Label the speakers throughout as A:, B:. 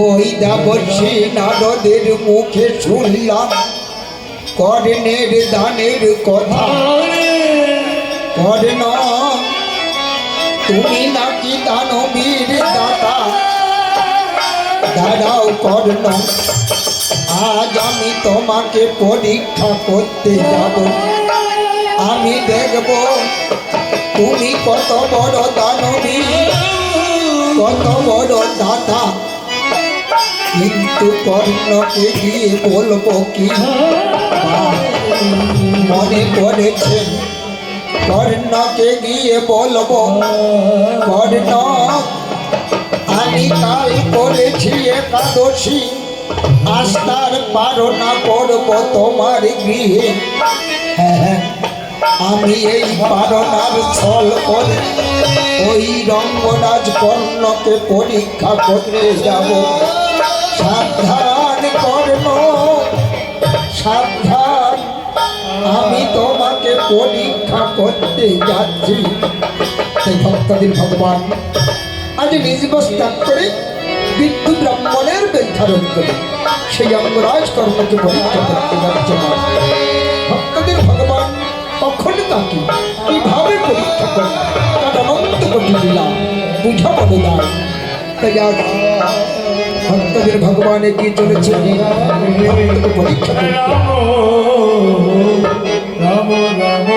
A: ওই দেবর্ষী নারদের মুখে শুনলাম কর্ণের দানের কথা। কর্ণ, তুমি নাকি দানবীর দাতা? দাঁড়াও কর্ণ, আজ আমি তোমাকে পরীক্ষা করতে যাব। আমি দেখব তুমি কত বড় দানবীর, কত বড় দাতা। কিন্তু কর্ণকে গিয়ে বলবো কি? মনে করেছেন কর্ণকে গিয়ে বলবো, কর্ণ আমি কাল করেছি একাদশী, আস্থার পারনা করব তোমার গৃহে। হ্যাঁ, আমি এই পারনার ছল করে ওই রঙ্গরাজ কর্ণকে পরীক্ষা করতে যাব। সাবধান কর্ণ, সাবধান, আমি তোমাকে পরীক্ষা করতে যাচ্ছি। সেই ভক্তদের ভগবান আজ নিজ ত্যাগ করে বিদ্যুৎ ব্রাহ্মণের বেদ ধারণ করে সেই অঙ্গরাজ কর্ণকে পরীক্ষা করতে যাচ্ছে। ভক্তদের ভগবান কখন তাকে কিভাবে পরীক্ষা করে তার অনন্ত কোটি লীলা বুঝা বলে দেয়। তাই আজ ভক্তদের ভগবান এগিয়ে চলেছে পরীক্ষা করতে। রাম রাম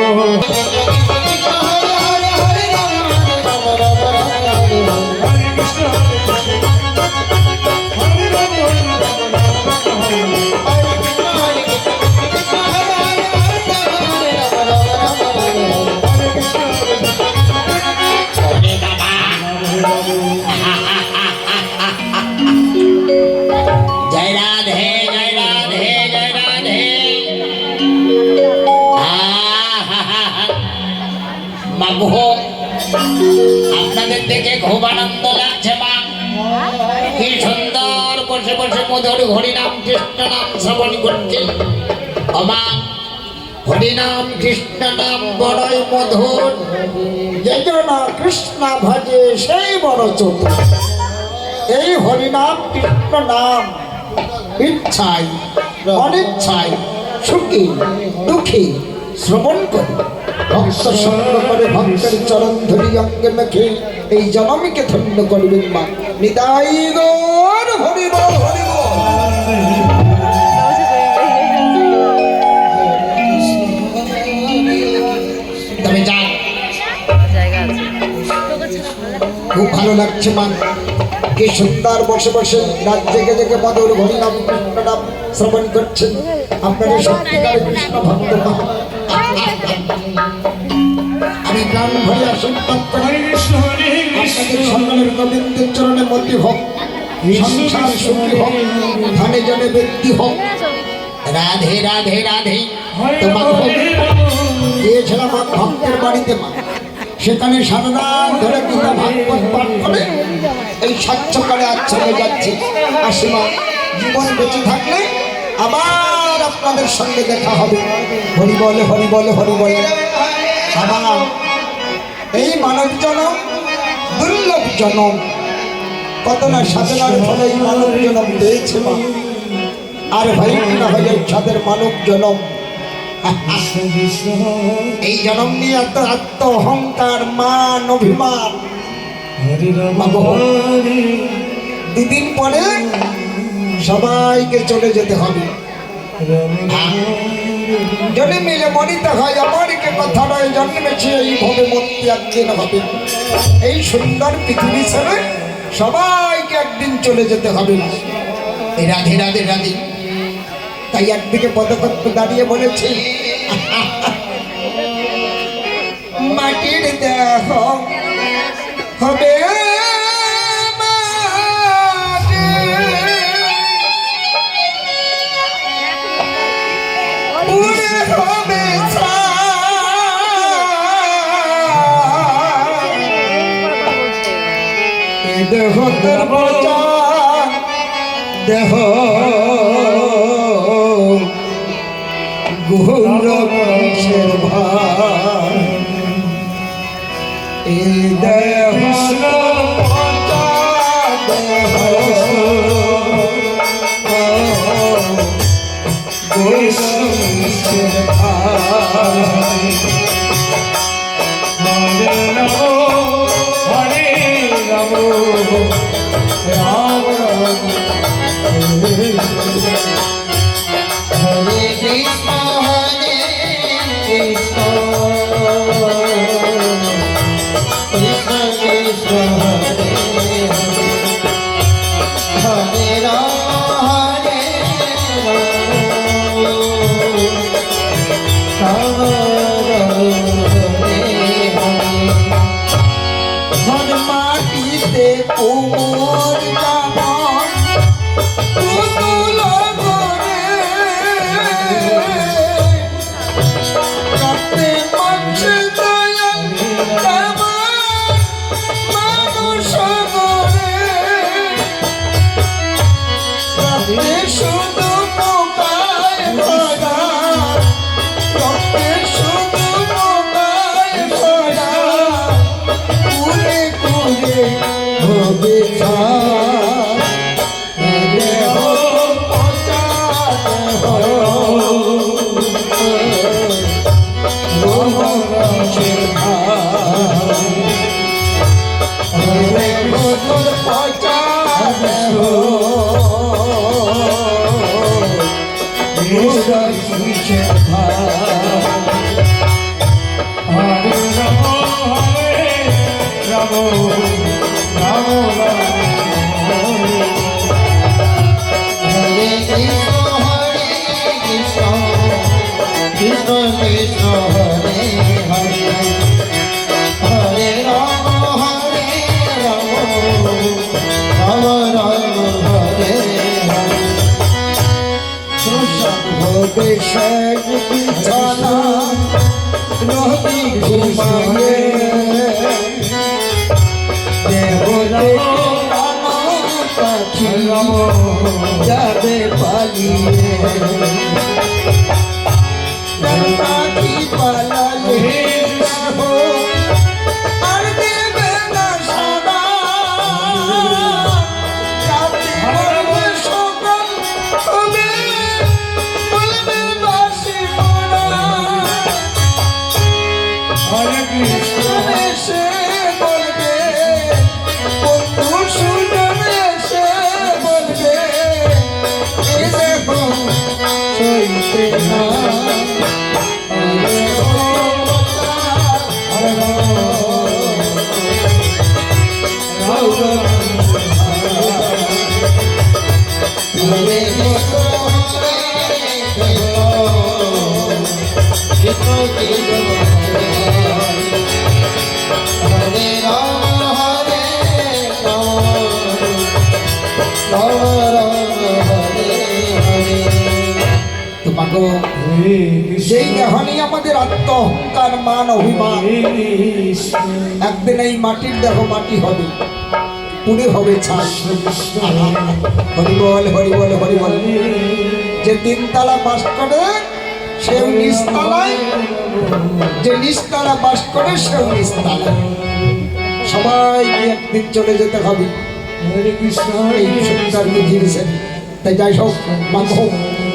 B: আপনাদের দেখে খুব আনন্দ লাগছে মা। কি সুন্দর বসে বসে মধুর হরিনাম কৃষ্ণ নাম শ্রবণ করছে। মা, হরিনাম কৃষ্ণ নাম বড়ই মধুর, যে না কৃষ্ণ ভজে সেই বড় চতুর। এই হরিনাম কৃষ্ণ নাম ইচ্ছাই অনিচ্ছাই সুখী দুঃখী শ্রবণ করে ভক্ত সঙ্গ করে ভক্তের চরণ ধরি অঙ্গে মেখে এই জনমীকে ধন্য করবেন মা। নিতাই গৌর হরি বল হরি বল। তবে যান, খুব ভালো লাগছে মা। কি সুন্দর বসে বসে রাত জেগে জেগে মধুর হরিনাম কৃষ্ণ নাম শ্রবণ করছেন। আপনাদের সত্যিকার কৃষ্ণ ভক্ত মা। আমি প্রাণ ভরে আশীর্বাদ করি আপনাদের সকলের গোবিন্দের চরণে মতি হোক, সংসার সুখী হোক, ধনে জনে বৃদ্ধি হোক। রাধে রাধে রাধে। তোমাকে দিয়েছিলাম ভক্তের বাড়িতে মা, সেখানে সারা রাত ধরে গীতা ভাগবত পাঠ করে এই স্বচ্ছকালে আচ্ছন্ন যাচ্ছে। আসি মা, জীবন বেঁচে থাকলে আবার আপনাদের সঙ্গে দেখা হবে। হরি বলে হরি বলে হরি বলে। আবার এই মানব জনম দুর্লভ জনম,
A: কত না সাধনার ফলে এই মানব জন্ম পেয়েছে মা। আর ভাই না হয় এই সাধের মানব জন্ম, এই জন্ম নিয়ে এত আত্ম অহংকার, মান, অভিমান। দুদিন পরে সবাইকে চলে যেতে হবে। যদি মিলে মরিতে হয় আমারকে কথা নয়, জন্মেছে এইভাবে মরতে একদিন হবে। এই সুন্দর পৃথিবী ছেড়ে সবাইকে একদিন চলে যেতে হবে। এই রাধে রাধে রাধে। তাই একদিকে পদকত্ব দাঁড়িয়ে বলেছে, মাটির দেহ হবে দেহ তোর বোঝা, দেহ গৌরবের ভার। এই দেহ তোর বোঝা, দেহ গৌরবের ভার। মাটিতে কুমোর কামন পুতুল করে কাটতে মানছে দয়াল কামন মানুষ করে কাটতে শুধু পোকায় ভরা, কাটতে শুধু পোকায় ভরা। কুলে কুলে হবে ছাড়, দেহ পচা দেহ রোমাঞ্চের ভার। হবে তোর পচা দেহ রোমাঞ্চের ভার। শেষ বিছানা নদী ঘুমায়ে, দেবতে পাখি যাবে পালিয়ে। পাখি পালালে আর দেবে না সাদা, রাতে বলবে সকাল হবে, বলবে বাসি পড়া। এসে বলবে বন্ধু সুজন, এসে বলবে এ দেখো সইতে না। সেই দেহনি আমাদের আত্ম অহংকার, মান, অভিমান। একদিন এই মাটির দেহ মাটি হবে, পুড়ে হবে ছাই। হরিবল হরিবল হরিবল। যে তিনতলা বাস করে সেও নিচতলায়, যে নিচতলা বাস করে সেও নিচতলায়। সবাইকে একদিন চলে যেতে হবে।
C: হরে কৃষ্ণ
A: এই সুন্দর বুঝিয়ে দিয়েছেন। তাই যাই হোক মাধব,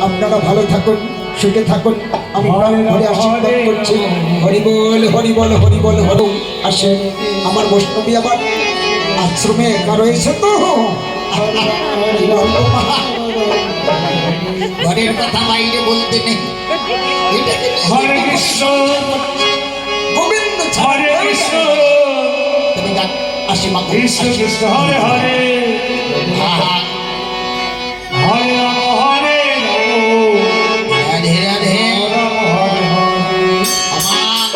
A: আপনারা ভালো থাকুন, সুখে থাকুন, আমি ঘরে আশীর্বাদ করছি। হরি বল হরি বল হরি বল হরি। আসেন, আমার বৈষ্ণবী আবার আশ্রমে একা রয়েছে তো, কি বলবো মা?
B: ঘরের কথা বাইরে বলতে নেই। এটাকে নিয়ে
C: হরে কৃষ্ণ
A: গোবিন্দ
C: হরে কৃষ্ণ
A: তুমি যান, আসি মা।
C: কৃষ্ণ কৃষ্ণ হরে হরে
B: আহা,
C: হরে রাম হরে রাম
B: রাধে রাধে।
C: রাম হরে হরে
B: আমার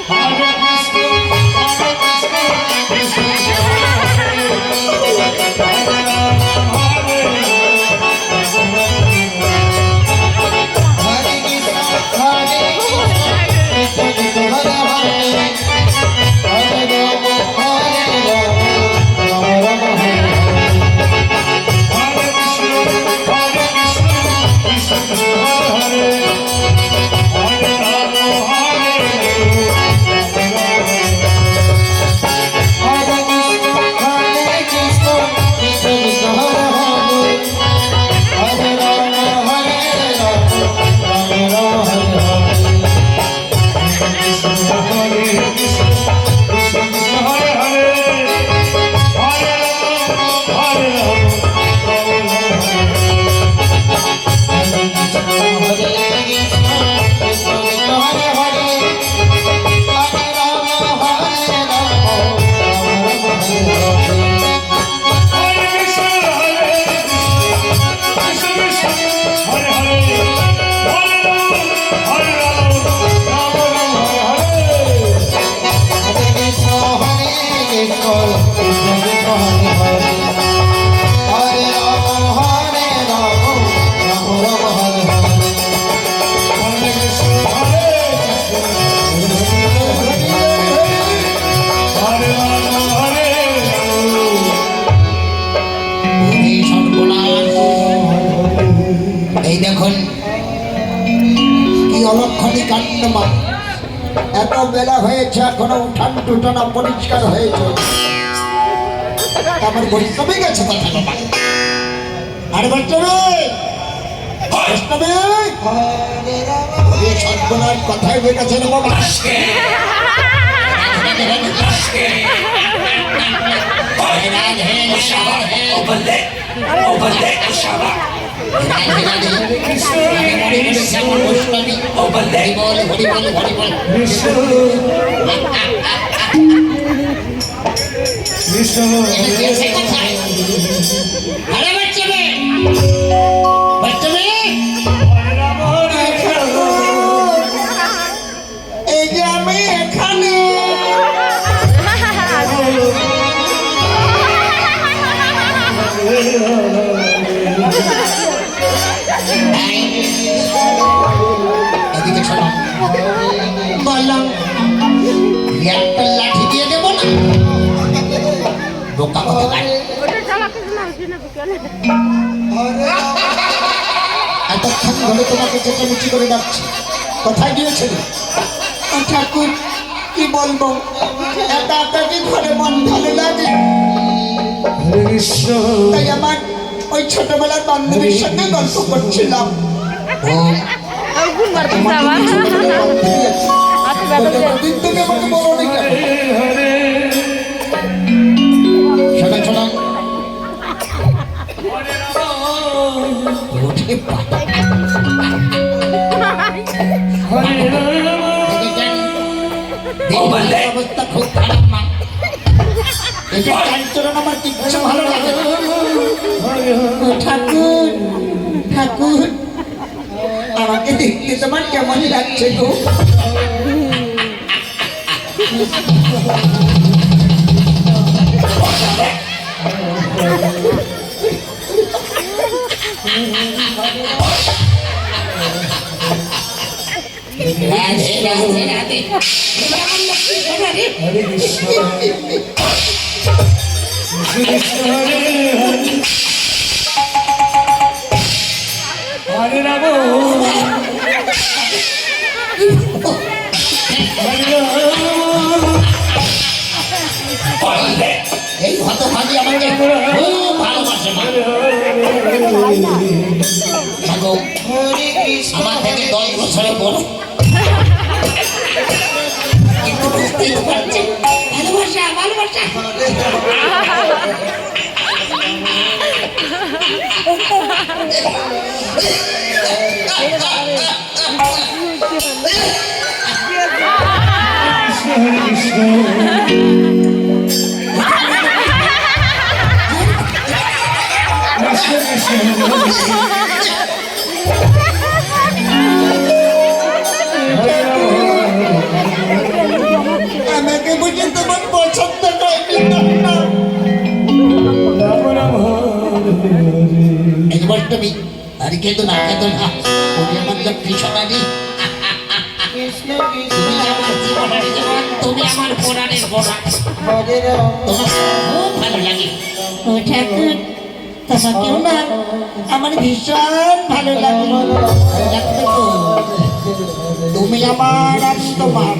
C: হরে কৃষ্ণ হরে কৃষ্ণ কৃষ্ণ কৃষ্ণ হরে হরে রাম হরে
A: হরে কৃষ্ণ হরে কৃষ্ণ কৃষ্ণ হরে হরে, হরে রাম হরে রাম রাম রাম হরে হরে।
C: হরে কৃষ্ণ হরে কৃষ্ণ কৃষ্ণ কৃষ্ণ হরে হরে হরে রাম হরে
A: হরে কৃষ্ণ কৃষ্ণ কৃষ্ণ হরে হরে, হরে রাম হরে রাম রাম রাম হরে হরে।
C: কৃষ্ণ হরে কৃষ্ণ কৃষ্ণ কৃষ্ণ হরে হরে হরে রাম হরে রাম রাম রাম হরে হরে কৃষ্ণ হরে কৃষ্ণ কৃষ্ণ কৃষ্ণ হরে হরে হরে রাম হরে রাম রাম রাম হরে হরে হরে কৃষ্ণ হরে কৃষ্ণ হরে রাম হরে রাম
B: এই সর্বনাশ। এই দেখুন
A: কি অলক্ষণী কাণ্ড মা! এত বেলা হয়েছে, এখনো উঠান টুটানা পরিষ্কার হয়েছে, আমার বৈষ্ণবে গেছে কথা বাবা। আর বৈষ্ণবে বৈষ্ণবে এই সর্বনাশ কথাই হয়ে গেছে রে বাবা।
B: রাধে রাধে। রাধে রাধে। আমি মনে করেছি আমার বৈষ্ণবী। হরি বল হরি বল হরি বল।
C: কৃষ্ণ কৃষ্ণ
B: এটা গেছে কোথায়? আরে বাচ্চাবে বাচ্চাবে,
C: হরে রাম হরে
A: এই যে আমি এখানে,
B: এদিকে শোনো,
A: বললাম
B: একটা লাঠি দিয়ে দেবো না? বোকা কোথাকার।
A: এতক্ষণ ধরে তোমাকে চেঁচামেচি করে ডাকছি, কোথায় গিয়েছিলে? ঠাকুর কি বলবো, একা একা কি ঘরে মন ভালো লাগে,
C: হরে কৃষ্ণ
A: তাই আমার ওই ছোটবেলার বান্ধবীর সঙ্গে গল্প করছিলাম। আমার কি ছোটবেলার বান্ধবী আছে? বলতে কতদিন তুমি আমাকে বলো নি কেন?
C: হরে
B: শোনো শোনো, উঠে পাটা।
C: হরে রাম
B: দেখেছেন? দেহের অবস্থা খুব খারাপ মা। এটা চালচরণ আমার কিচ্ছু ভালো লাগে না। ও ঠাকুর ঠাকুর, আমাকে দেখতে তোমার কেমন লাগছে গো? রাধে রাধে রাধে।
C: হরে কৃষ্ণ কৃষ্ণ হরে হরে হরে রাম হরে রাম
B: এই হতভাগী আমাকে খুব ভালোবাসে মা। মাগো, আমার থেকে 10 বছরের বড়, কিন্তু বুঝতেই তো পারছি ভালোবাসা ভালোবাসা।
C: Hare Krishna
B: আমাকে বুঝে তোমার পছন্দ হয়নি না। এই বৈষ্ণবী, আর কেঁদো না কেঁদো না, ওরে আমার লক্ষ্মী সোনালি। তুমি আমার জীবনের জীবন, তুমি আমার পুরাণের পুরাণ, তোমাকে খুব ভালো লাগে। ও ঠাকুর, তোমাকেও না আমার ভীষণ ভালো লাগে। লাগতো তো। তুমি আমার আমি তোমার,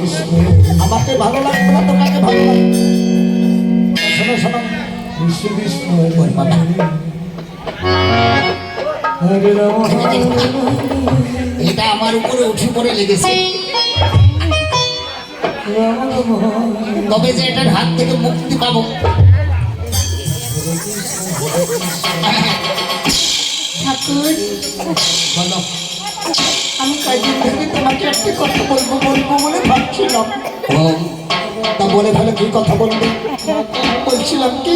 B: আমাকে ভালো লাগবে না তোমাকে ভালো লাগবে। শোনো শোনো,
C: Krishna Krishna
B: ওই বাবা,
C: Hare Rama
B: এটা আমার উপরে উঠে পড়ে লেগেছে, তবে যে এটার হাত থেকে মুক্তি পাবো। ঠাকুর বলো, আমি কয়েকদিন থেকে তোমাকে একটি কথা বলবো বলবো বলে ভাবছিলাম। ও তা বলে ভালো, কি কথা বলবে? বলছিলাম কি,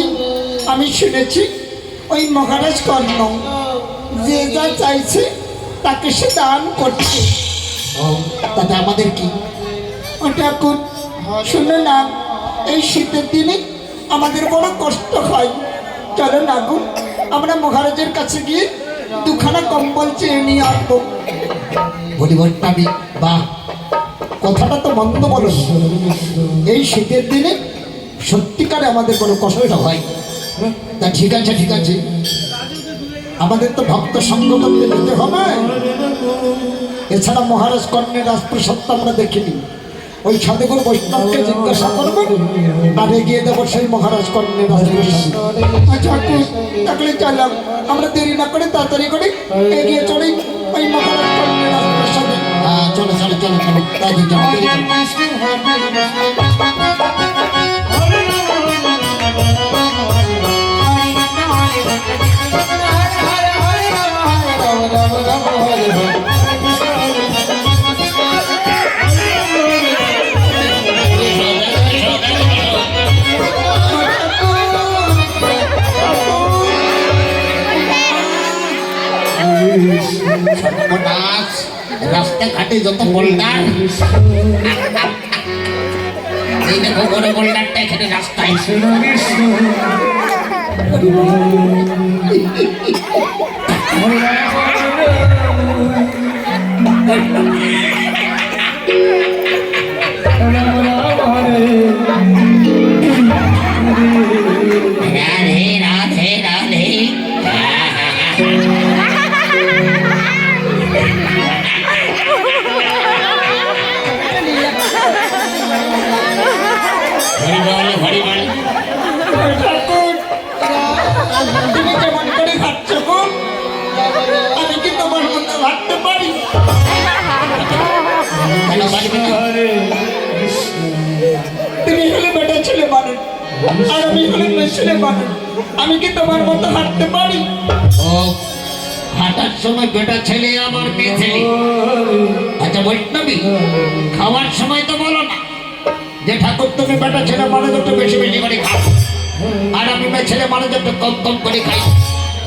B: আমি শুনেছি ওই মহারাজ কর্ণ যে যা চাইছে তাকে সে দান করছে। ও তাতে আমাদের কি? ও ঠাকুর শুনে না, এই শীতের দিনে আমাদের বড় কষ্ট হয়। চলো না গো, আমরা মহারাজের কাছে গিয়ে দুখানা কম্বল চেয়ে নিয়ে আসবো। বলি বৈষ্ণবী, বাহ, কথাটা তো মন্দ বলো। এই শীতের দিনে সত্যিকারে আমাদের কোনো কষ্ট হয়। তা ঠিক আছে ঠিক আছে, আমাদের তো ভক্ত সঙ্গ করতে যেতে হবে। এছাড়া মহারাজ কর্ণের রাজপ্রসাদ তো আমরা দেখিনি। ওই সাধুগুরু বৈষ্ণবকে জিজ্ঞাসা করবো, আর এগিয়ে দেবো সেই মহারাজ কর্ণের রাজপ্রসাদ। আচ্ছা তাহলে চললাম, আমরা দেরি না করে তাড়াতাড়ি করে এগিয়ে চলি ওই মহারাজ কর্ণের রাজপ্রসাদে। চলো চলো চলো চলো, তাই চলো দেরি করো। সর্বনাশ, রাস্তাঘাটে যত বোল্ডার, এই দেখো বড় বোল্ডারটা এখানে রাস্তায়। রাধে রাধে রাধে। তুমি কেমন করে হাঁটছো গো? আমি কি তোমার মতো হাঁটতে পারি? কেন পারবে না? তুমি হলে বেটা ছেলে মানুষ, আর আমি হলে মেয়ে ছেলে মানুষ, আমি কি তোমার মতো হাঁটতে পারি? ও হাঁটার সময় বেটা ছেলে আমার মেয়ে ছেলে। আচ্ছা বৈষ্ণবী, খাওয়ার সময় তো বলো না যে ঠাকুর তুমি বেটা ছেলে মানুষ একটু বেশি বেশি করে খাও, আর আমি মেয়ে ছেলে মানুষ একটু কম কম করে খাই।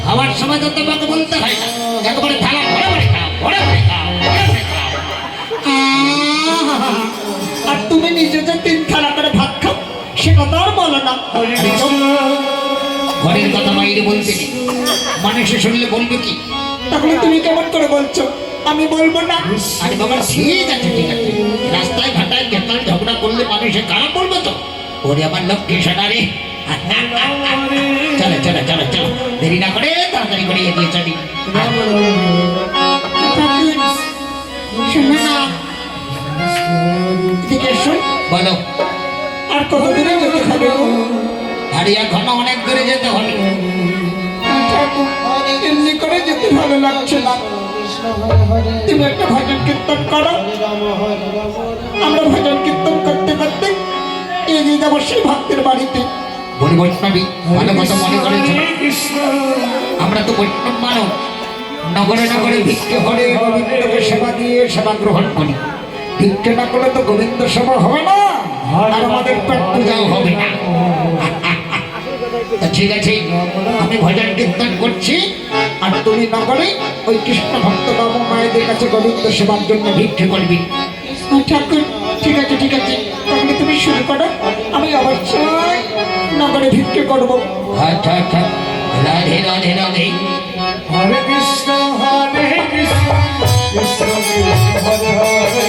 B: খাওয়ার সময় তো তোমাকে বলতে হয় না, একবারে থালা ভরে ভরে খাও, ভরে ভরে খাও, ভরে ভরে খাও। আর তুমি নিজে যে 3 থালা করে ভাত খাও, সে কথা আর বলো না। ঘরের কথা বাইরে বলতে নেই, মানুষের শুনলে বলবে কি? তাহলে তুমি কেমন করে বলছো? আমি বলবো না। আরে বাবা ঠিক আছে ঠিক আছে, রাস্তায় ঘাটায় বেকার ঝগড়া করলে মানুষের খারাপ বলবে তো। ওরে আমার লক্ষ্মী সোনা রে, চলো চলো চলো চলো, দেরি না করে তাড়াতাড়ি করে এগিয়ে চলি। শোনো না, এদিকে এসো। বলো, আর কত দূরে যেতে হবে? আর এখন অনেক দূরে যেতে হবে।
A: ঠাকুর, এমনি করে যেতে ভালো লাগছে না। তুমি একটা ভজন কীর্তন করো, আমরা ভজন কীর্তন করতে করতে এগিয়ে যাবো সেই ভক্তের বাড়িতে।
B: বলি বৈষ্ণবী ভালো কথা মনে করেছ,
C: হরে কৃষ্ণ
B: আমরা তো বৈষ্ণব মানব, নগরে নগরে ভিক্ষে করে গোবিন্দকে সেবা দিয়ে সেবা গ্রহণ করি। ভিক্ষে না করলে তো গোবিন্দ সেবা হবে না, আর আমাদের পেট পূজাও হবে না। তা ঠিক আছে, আমি ভজন কীর্তন করছি, আর তুমি নগরে ওই কৃষ্ণ ভক্ত বাবু মায়েদের কাছে গোবিন্দ সেবার জন্য ভিক্ষে করবি।
A: ঠাকুর, ঠিক আছে ঠিক আছে, তাহলে তুমি শুরু করো, আমি অবশ্যই নগরে ভিক্ষে করবো।
B: আচ্ছা আচ্ছা, রাধে রাধে রাধে।
C: হরে কৃষ্ণ কৃষ্ণ কৃষ্ণ হরে হরে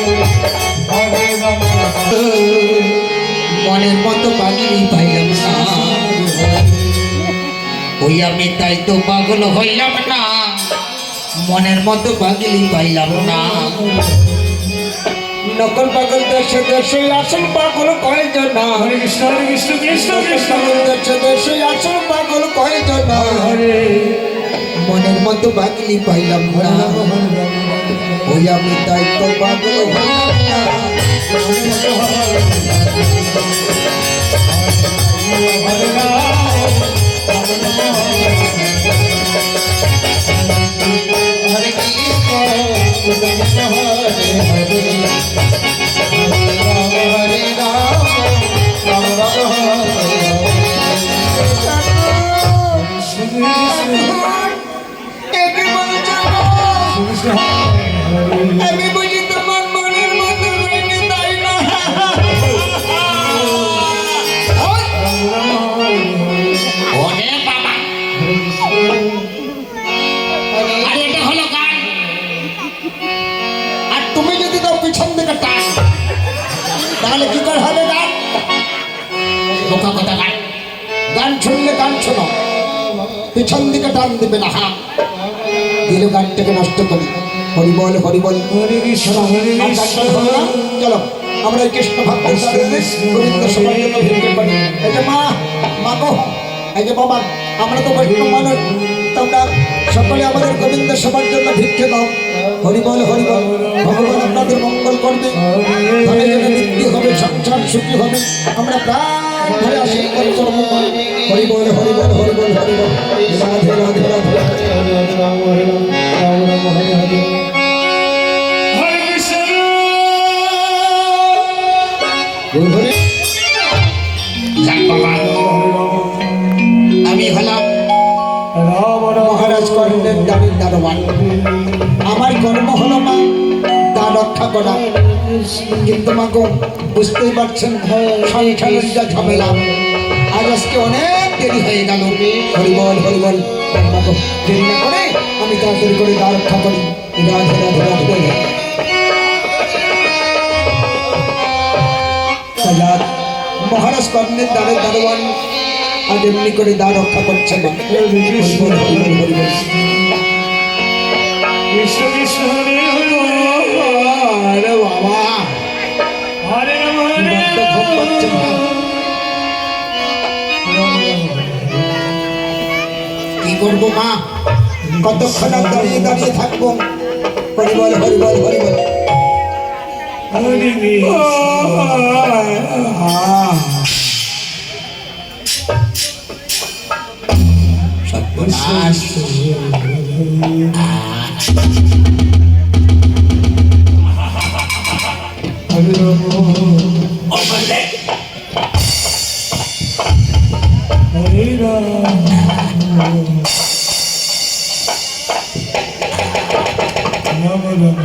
C: হরে রাম
B: মনের মতো পাগলি পাইলাম না, ওই আমি তাই তো পাগল হইলাম না, মনের মতো পাগলি পাইলাম না। নকল পাগল দেশে দেশে আসল পাগল কয়জন,
C: হরে কৃষ্ণ কৃষ্ণ কৃষ্ণ
B: পাগল দেশে দেশে আসল পাগল কয়জন,
C: হরে
B: মনের মতো পাগলি পাইলাম না, ওই আমি তাই তো পাগল হইলাম না।
C: হরে রাম
B: হরে কৃষ্ণ হরে হরে হরে রাম রাম রাম আমি বুঝি তোমার মনের মতো হয়নি, তাই না? ওরে বাবা, আর এটা হলো গান, আর তুমি যদি তো পিছন দিকে টান, তাহলে কি করে হবে গান? বোকা কথা গান, গান শুনলে গান শোনো, পিছন দিকে টান দিবে না। হ্যাঁ, দিল গানটাকে নষ্ট করি। হরি বল হরি বল।
C: হরে কৃষ্ণ হরে
B: আর
C: কৃষ্ণ
B: গানটা হলো না? চলো আমরা এই কৃষ্ণ ভক্তের দ্বারে গোবিন্দ সবার জন্য ভিক্ষে করি। এই যে মা, মা গো, এই যে বাবা, আমরা তো বৈষ্ণব মানুষ, তোমরা সকলে আমাদের গোবিন্দ সবার জন্য ভিক্ষে দাও। হরি বল হরি বল। ভগবান আপনাদের মঙ্গল করবে, ধনে জনে বৃদ্ধি হবে, সংসার সুখী হবে, আমরা প্রাণ ধরে আশীর্বাদ করবো। হরি বল হরি বল হরি বল হরি বল। রাধে রাধে রাধে।
C: হরে কৃষ্ণ
B: যাক বাবা, আমি হলাম
C: রাম রাম
B: মহারাজ কর্ণের দাবির দারোয়ান। আমার কর্ম হলো মা তা রক্ষা করা, কিন্তু মা গো বুঝতেই পারছেন সংসারের যা ঝামেলা, আজ আজকে অনেক দেরি হয়ে গেল। হরিবল হরিবল। মা গো, দেরি না করে আমি তাড়াতাড়ি করে দ্বার রক্ষা করি। রাধে রাধে রাধে রাধে। আজ মহারাজ কর্ণের দ্বারের দারোয়ান আজ এমনি করে দ্বার রক্ষা করছে না। হরিবল হরিবল হরিবল।
C: কৃষ্ণ কৃষ্ণ হরে হরে
B: আরে বাবা,
C: হরে রাম হরে
B: বড্ড ঘুম পাচ্ছে মা। কি করবো মা, কতক্ষণ আর দাঁড়িয়ে দাঁড়িয়ে থাকবো? হরিবল হরিবল হরিবল।
C: হরে
B: সর্বনাশ।
C: হরে রাম হরে রাম রাম রাম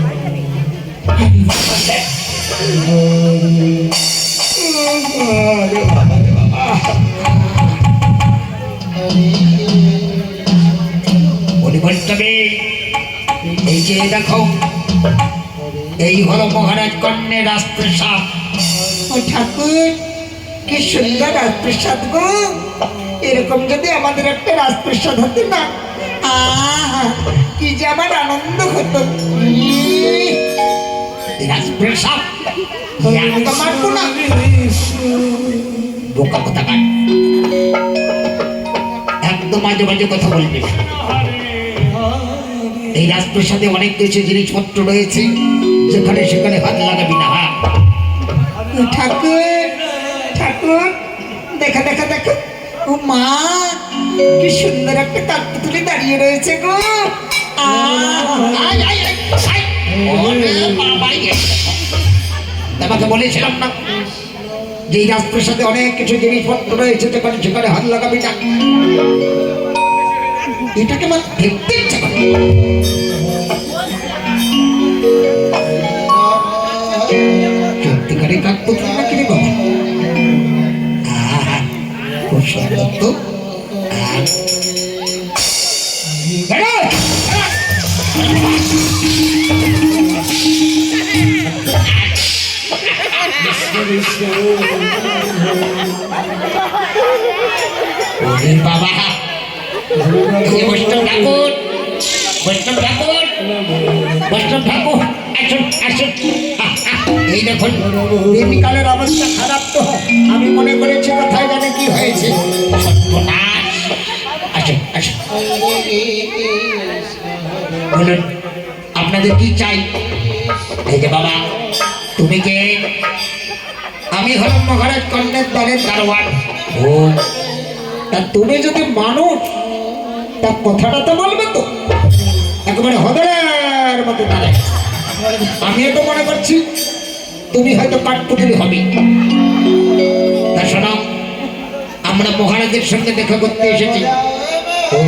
B: পরিবর্তনে এই যে দেখো, এই হলো মহারাজ কর্ণের রাজপ্রাসাদ। ও ঠাকুর, কি সুন্দর রাজপ্রাসাদ গো! এরকম যদি আমাদের একটা রাজপ্রাসাদ হতো না, আহা কি যে আমার আনন্দ হতো। রাজপ্রাসাদ একদম মানবো না। বোকা কথা কাট, একদম মাঝে মাঝে কথা বলবি না। এই রাজপ্রাসাদে অনেক কিছু জিনিসপত্র রয়েছে, যেখানে সেখানে হাত লাগাবি না। হ্যাঁ
A: ঠাকুর ঠাকুর, দেখা দেখা দেখা, ও মা কি সুন্দর একটা কাঠপুতুলি দাঁড়িয়ে রয়েছে গো।
B: আয়, আয়, আয়, আয়। ওরে বাবাই রে। তোমাকে বলেছিলাম না যে এই রাজপ্রাসাদে অনেক কিছু জিনিসপত্র রয়েছে, যেখানে সেখানে হাত লাগাবি না। এটাকে আমার দেখতে ইচ্ছা করে। সত্যিকারের কাঠপুতুলি নাকি রে বাবা? আহা, খুব সুন্দর তো। ওরে বাবা, এই যে বৈষ্ণব ঠাকুর, বৈষ্ণব ঠাকুর, বৈষ্ণব ঠাকুর, আসুন আসুন। এই দেখুন প্রেমিকালের অবস্থা খারাপ তো, আমি মনে করেছি কোথায় জানে কি হয়েছে। সর্বনাশ। আসুন আসুন, বলুন আপনাদের কি চাই? এই যে বাবা, তুমি কে? আমি হলাম মহারাজ কন্যার দলের দারোয়ান। ও, তা তুমি যদি মানুষ, তা কথাটা তো বলবে তো, একেবারে হদরের মতো দাঁড়ায়। আমিও তো মনে করছি তুমি হয়তো কাঠপুতুলি হবে। তা শোনো, আমরা মহারাজের সঙ্গে দেখা করতে এসেছি। ও,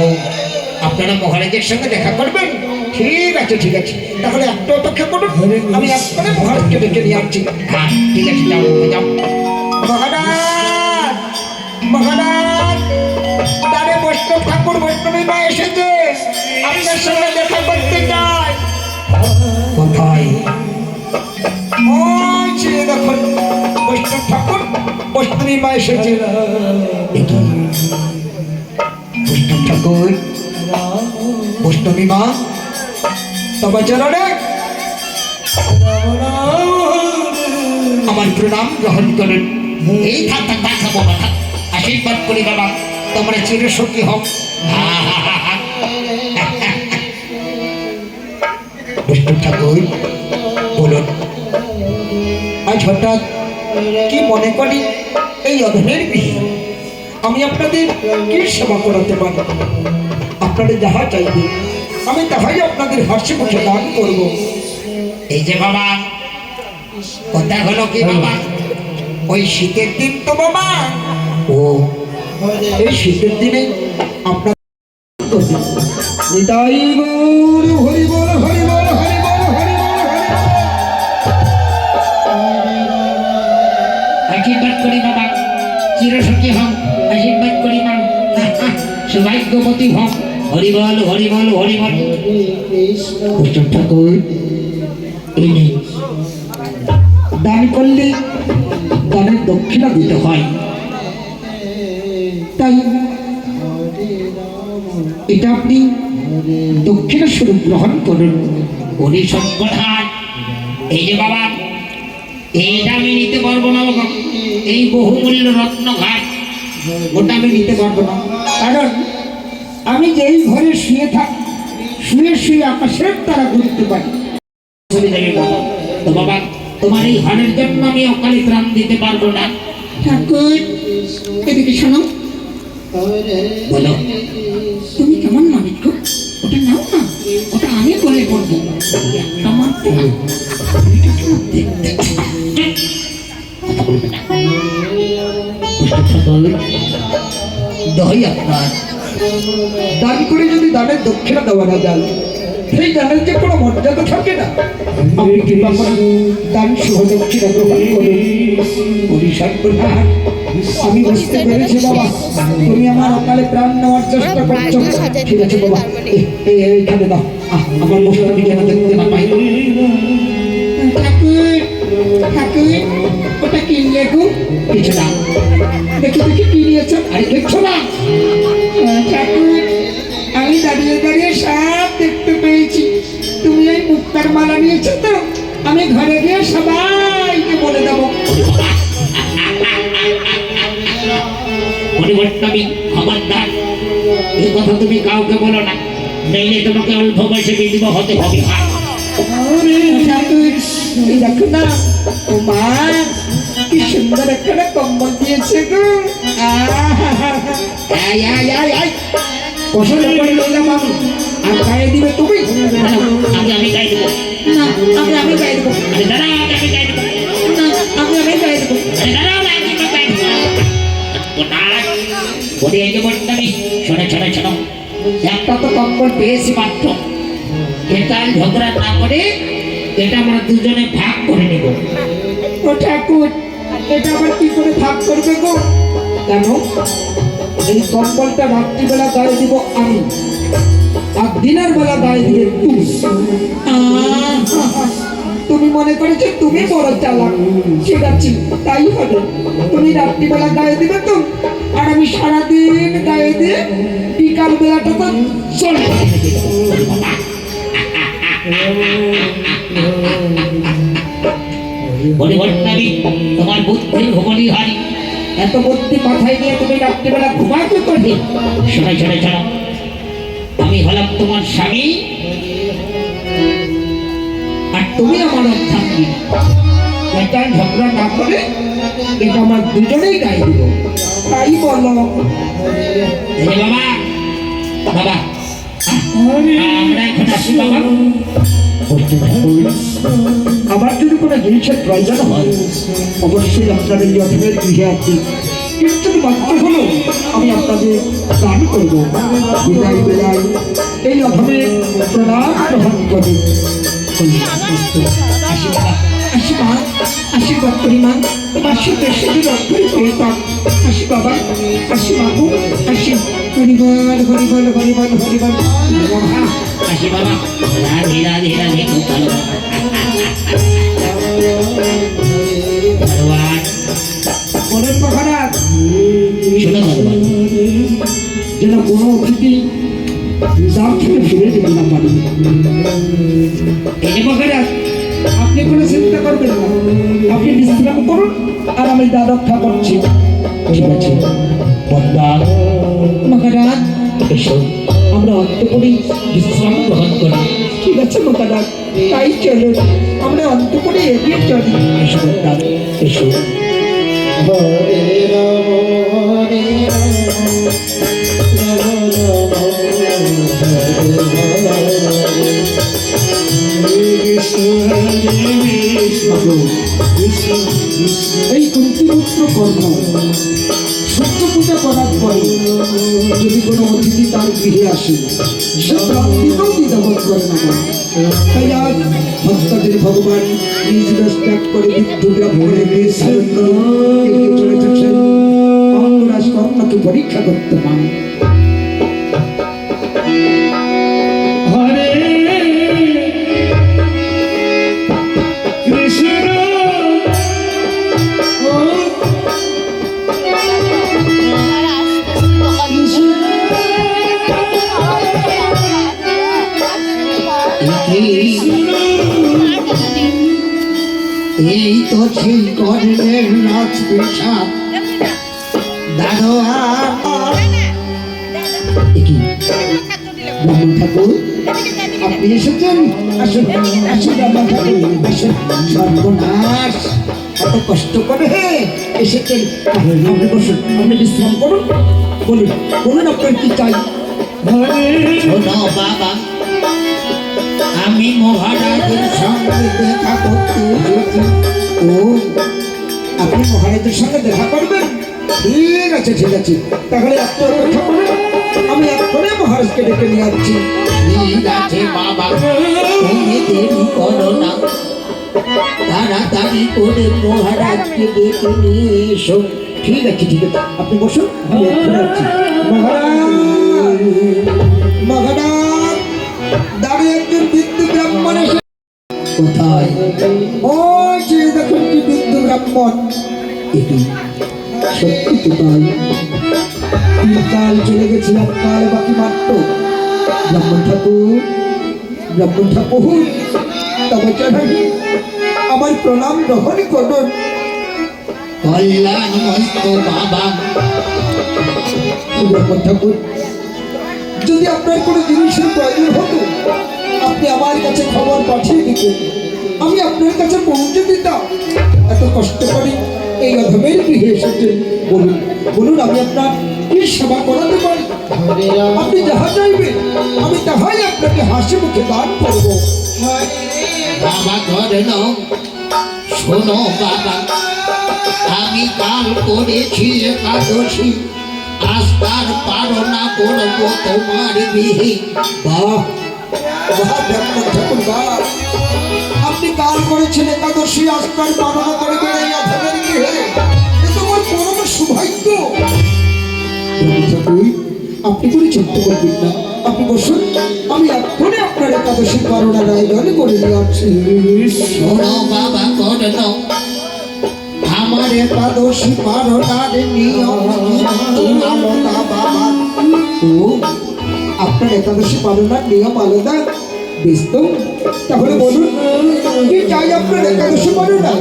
B: আপনারা মহারাজের সঙ্গে দেখা করবেন? ঠিক আছে ঠিক আছে, তাহলে একটু অপেক্ষা করুন, আমি একবারে মহারাজকে ডেকে নিয়ে আসছি। হ্যাঁ ঠিক আছে, যাও যাও। মহারাজ, মহারাজ, তারে বৈষ্ণব ঠাকুর বৈষ্ণবী মা এসেছে, আপনার সঙ্গে দেখা করতে চাই। কোথায়? ওই যে দেখুন বৈষ্ণব ঠাকুর বৈষ্ণবী মা এসেছে। বৈষ্ণব ঠাকুর বৈষ্ণবী মা তবে চরণে আমার প্রণাম গ্রহণ করুন। এই থাক থাক থাক, খাবো না, থাক। আশীর্বাদ করি বাবা, তোমরা চিরসুখী হোক। বৈষ্ণব ঠাকুর বলুন, আজ হঠাৎ কি মনে করি এই অধমের বিয়ে, আমি আপনাদের কি সেবা করাতে পারি? আপনাদের যাহা চাইবে আমি তাহাই আপনাদের হাসি মুখে দান করব। এই যে বাবা, কথা হলো কি বাবা, ওই শীতের দিন তো বাবা, ও এই শীতের দিনে আপনার নিতাই গৌর হরি বল হরি বল হরি বল হরি বল হরি বল। আশীর্বাদ করি বাবা, চিরসুখী হন। আশীর্বাদ করি মা, সৌভাগ্যবতী হন। হরি বল হরি বল হরি বল। বৈষ্ণব ঠাকুর এই নেই, দান করলে দানের দক্ষিণা দিতে হয়, তাই এটা আপনি দক্ষিণা স্বরূপ গ্রহণ করুন। হরি সংকটায় এই যে বাবা, এইটা আমি নিতে পারবো না বাবা, এই বহুমূল্য রত্নঘাট ওটা আমি নিতে পারবো না, কারণ আমি যেই ঘরে শুয়ে থাকি, শুয়ে শুয়ে আকাশের তারা ঘুরতে পারি। চলে যাবে বাবা, তো বাবা তোমার এই ঘরের জন্য আমি অকালে ত্রাণ দিতে পারবো না। ঠাকুর এদিকে শোনো, বলো তুমি কেমন মালিক গো? ওটা নাও না, ওটা আমি বলে পড়বো। দই আপনার দান করে যদি দানের দক্ষিণা দেওয়া না যায়, সেই দানের যে কোনো মর্যাদা থাকে না। আপনি কৃপা করে দান সহ দক্ষিণা গ্রহণ করুন। আমি বুঝতে পেরেছি বাবা, তুমি আমার অকালে প্রাণ নেওয়ার চেষ্টা করছো। ঠিক আছে বাবা, এইখানে দাও, আমার বস্তুটি যেন দেখতে না পাই। ঠাকুর ঠাকুর ওটা কিনলে গো? কিছু না, দেখি দেখি কি নিয়েছো? আরে দেখছো না ঠাকুর, আমি দাঁড়িয়ে দাঁড়িয়ে সব দেখতে পেয়েছি। তুমি এই মুক্তার মালা নিয়েছো তো? আমি ঘরে গিয়ে সবাইকে বলে দেবো। বৈষ্ণবী খবরদার, এই কথা তুমি কাউকে বলো না, নইলে তোমাকে অল্প বয়সে বিধবা হতে হবে।
A: ঠাকুর এই দেখো না, ও মা কি সুন্দর একটা কম্বল দিয়েছে গো।
B: আয় আয় আয় আয়,
A: পছন্দ করে নিলাম আমি, আর গায়ে দিবে তুমি?
B: আমি গাই দেবো।
A: না আমি গায়ে দেবো।
B: আরে দাঁড়াও, আমি গাই দেবো।
A: না আমি গায়ে দেবো।
B: আরে দাঁড়াও, আমি গাই দেবো। বলি এই যে বৈষ্ণবী, শোনো শোনো শোনো, একটা তো কম্বল পেয়েছি মাত্র, এটা ঝগড়া না করে এটা আমরা দুজনে ভাগ করে নিব।
A: ও ঠাকুর, এটা আবার কি করে ভাগ করবে গো? কেন? এই কম্বলটা রাত্রিবেলা গায়ে দিব আমি, আর দিনের বেলা গায়ে দিবে তুমি। তুমি মনে করেছো তুমি বড় চালাক, ঠিক আছে তাই হবে। তুমি রাত্রিবেলা গায়ে দিবে তো, আর আমি সারাদিন গায়ে দিয়ে বিকাল বেলাটা তো চলে
B: বলি বৈষ্ণবী, তোমার বুদ্ধি ঘুমলি হয়,
A: এত বুদ্ধি মাথায় নিয়ে তুমি রাত্রিবেলা ঘুমায় কি করবে?
B: শোনাই শোনাই শোনো, আমি হলাম তোমার স্বামী
A: আর তুমি আমার অর্থাঙ্গী। এটা ঝগড়া না করে এটা আমার দুজনেই গায়ে দিব, তাই বলো।
B: এই যে বাবা, বাবা আমরা এখন আসি বাবা।
A: আমার যদি কোনো জিনিসের প্রয়োজন হয় অবশ্যই আপনাদের এই অধীনের গৃহে আছি, কিন্তু মাত্র হলো আমি আপনাদের দান করবো। বিদায় বেলায় এই অধমে প্রণাম গ্রহণ করি।
B: আসি বাবা।
A: আসি মা, আশীর্বাদ করি মা, তোমার সাথে সেদিন অক্ষরে পেতাম। আসি বাবা, আসি বাবু, আসি। হরিবল হরিবল হরিবল হরিবল।
B: আসি বাবা, রাধে রাধে রাধে, খুব ভালো। ভগবান
A: বলেন মহারাজ,
B: শোনো ভগবান,
A: যেন কোনো অতিথি দাম থেকে ফিরে যেতে না পারে।
B: এই যে
A: মহারাজ আপনি কোনো চিন্তা করবেন না, আপনি বিশ্রাম করুন, আর আমি দা রক্ষা করছি।
B: ঠিক আছে বন্দা,
A: মহারাজ
B: এসো
A: আমরা অন্তপুরে
B: বিশ্রাম গ্রহণ করি।
A: ঠিক আছে মহারাজ, তাই চলুন আমরা অন্তপুরে এগিয়ে চলি।
B: এসো বন্দা, এসো।
A: হরে রাম হরে এই কুন্তিপুত্র কর্ম সত্য পূজা করার পরে যদি কোনো অতিথি তার গৃহে আসে, সে প্রাপ্তিতেও দ্বিধাবোধ করে না। তাই আজ ভক্তদের ভগবান নিজ রস ত্যাগ করে বিদ্যুৎ করে চলেছেন অঙ্গরাজ কর্ণকে পরীক্ষা করতে পান।
C: হরে কৃষ্ণ
A: এই তো সেই কর্ণের নাচ পেশাব দাঁড়োয়া ব্রাহ্মণ ঠাকুর আপনি এসেছেন, আসুন আসুন ব্রাহ্মণ ঠাকুর আসুন। সর্বনাশ, এত কষ্ট করে এসেছেন, আপনি বসুন, আপনি বিশ্রাম করুন। বলুন বলুন আপনার কি চাই?
B: শোনো বাবা, আমি মহারাজের সঙ্গে দেখা করতে এসেছি।
A: ও আপনি মহারাজের সঙ্গে দেখা করবেন? ঠিক আছে ঠিক আছে, তাহলে একটু অপেক্ষা করুন, আমি এক্ষণে মহারাজকে ডেকে নিয়ে যাচ্ছি।
B: ঠিক আছে বাবা, তুমি দেরি করো না, তাড়াতাড়ি করে মহারাজকে ডেকে নিয়ে এসো।
A: ঠিক আছে ঠিক আছে, আপনি বসুন, আমি এক্ষণে যাচ্ছি। মহারাজ মহারাজ, দাঁড়িয়ে একজন বৃদ্ধ ব্রাহ্মণ এসে।
B: কোথায়?
A: ও যে দেখুন কি বৃদ্ধ ব্রাহ্মণ।
B: এটি
A: সত্যি তো তাই, তিনকাল চলে গেছে, এককাল বাকি মাত্র। ব্রাহ্মণ ঠাকুর ব্রাহ্মণ ঠাকুর, তবে চলেন আমার প্রণাম গ্রহণ করুন।
B: কল্যাণ মস্ত বাবা।
A: ঠাকুর, যদি আপনার কোনো জিনিসের প্রয়োজন হতো আপনি আমার কাছে খবর পাঠিয়ে দিতেন, আমি আপনার কাছে পৌঁছে দিতাম। এত কষ্ট করে এই অধমের গৃহে এসেছেন, বলুন বলুন আমি আপনার কি সেবা করাতে পারি? আপনি যাহা চাইবেন আমি তাহাই আপনাকে হাসি মুখে দান করবো।
B: বাবা করেন, শোনো বাবা, আমি কাল করেছি একাদশী, আজ তার পারনা করবো তোমার বিহি।
A: বাহ বাহ ব্রাহ্মণ ঠাকুর বাহ, আপনি কাল করেছেন একাদশী, আজকাল পালন করবেন এই অধমের গৃহে, এ তো আমার পরম সৌভাগ্য। ঠাকুর, আপনি কোনো চিন্তা করবেন না, আপনি বসুন, আমি এক্ষুনি আপনার একাদশী পালনা আয়োজন করে নিয়ে আসছি।
B: শোনো বাবা করেন, আমার একাদশী পালনার নিয়ম কিন্তু আলাদা বাবা।
A: ও আপনার একাদশী পালনার নিয়ম আলাদা, বেশ তো, তাহলে বলুন কি চাই আপনার একাদশী পালনা?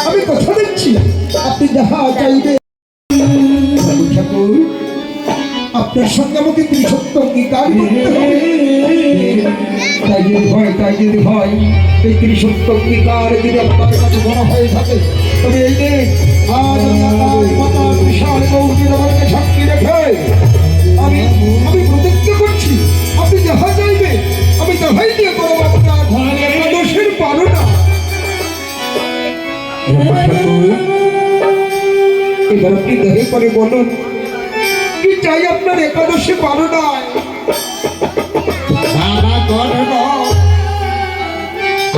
A: আমি কথা দিচ্ছি আপনি যাহা চাইবেন। ঠাকুর, আপনার সঙ্গে আমাকে ত্রিসত্য অঙ্গীকার করতে হবে। তাই যদি হয় এই ত্রিসত্য অঙ্গীকার যদি আপনার কাছে বড় হয়ে থাকে, তবে এই যে আজ আমি আকাশ পাতাল বিশাল গৌরীর আমাকে সাক্ষী রেখে আমি আমি প্রতিজ্ঞা করছি, আপনি যাহা চাইবেন আমি তাহাই দিয়ে করব আপনার একাদশীর পালনা। এবার আপনি দয়া করে বলুন কি চাই আপনার একাদশী পালনায়?
B: বাবা করেন,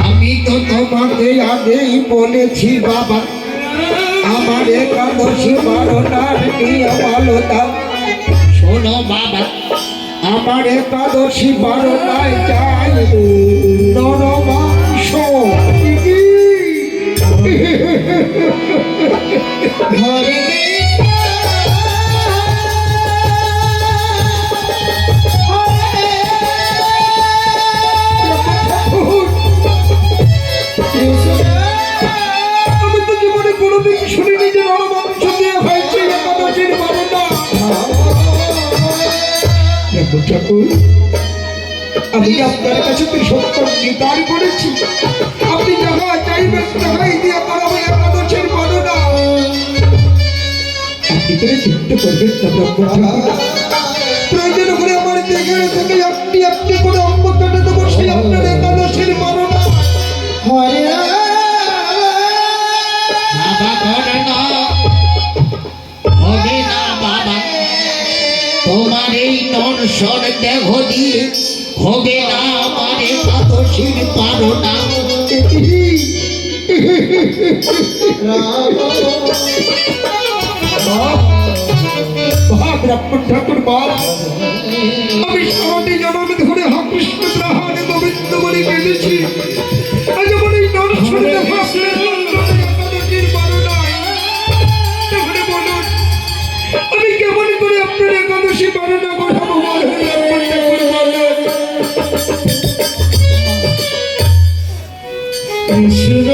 B: আমি তো তোমাকে আগেই বলেছি বাবা, আমার একাদশী পালনার নিয়ম আলাদা। শোনো বাবা, আমার একাদশী পালনায় চাই
A: নরমাংস। আমি তো জীবনে কোনোদিন শুনিনি যে নরমাংস দিয়ে হয়েছে একাদশীর পালনা। ঠাকুর, আমি আপনার কাছে তো সত্য অঙ্গীকার করেছি, আপনি যাহা চাইবেন তাহাই দিয়ে করাবো একাদশীর পালনা। আপনি করে চিন্তা করবেন না ব্রহ্মঠাকুর, প্রয়োজন হলে আমার দেখে থেকে একটি একটি করে অঙ্গ কেটে দেবো সেই আপনার একাদশীর পালনা।
B: বাবা করেন, হবে না বাবা, তোমার এই নরসর দেহ দিয়ে হবে না আমার একাদশীর পালনা।
A: ব্রাহ্মণ ঠাকুর বাপ, আমি সারাটি জনম ধরে হা কৃষ্ণ প্রহারে গোবিন্দ বলে কেঁদেছি, আজ আমার এই নরসর দেহ আপনার একাদশীর পালনায়। তাহলে বলুন আমি কেমন করে আপনার একাদশী পালনা করাবো? ব্রাহ্মণ ঠাকুর বলুন।
C: কৃষ্ণ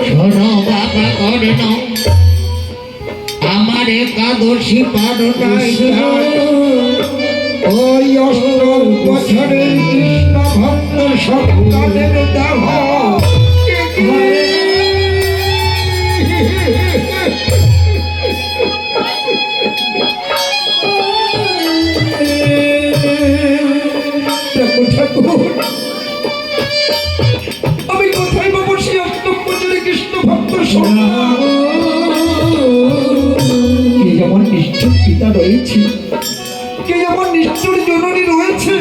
B: শোনো বাবা করেন, আমার একাদশী পালনায় চাই ওই অষ্টম বছরের কৃষ্ণ ভক্ত সন্তানের দেহ।
A: আমি কোথায় পাবো সেই অষ্টম বছরে কৃষ্ণ ভক্ত সন্তান? কে যেমন নিষ্ঠুর পিতা রয়েছে, কে যেমন নিষ্ঠুর জননী রয়েছে,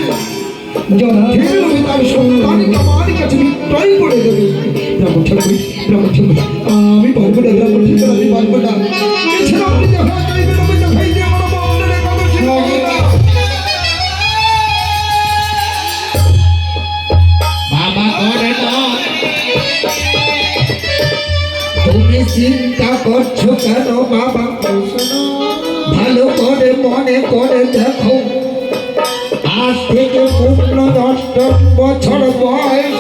A: যথেষ্ট তার সন্তানকে আমার কাছে বিক্রয় করে দেবে। ব্রহ্মঠাকুর, আমি পারবো না ব্রহ্মঠাকুর, আমি পারবো না। এছাড়া আপনি যাহা চাইবেন আমি তাহাই দিয়ে আমার আপনার একাদশী পালনা।
B: বাবা করেন, তুমি চিন্তা করছো কেন বাবা? ভালো করে মনে করে দেখো, আজ থেকে পূর্ণ 10 বছর বয়স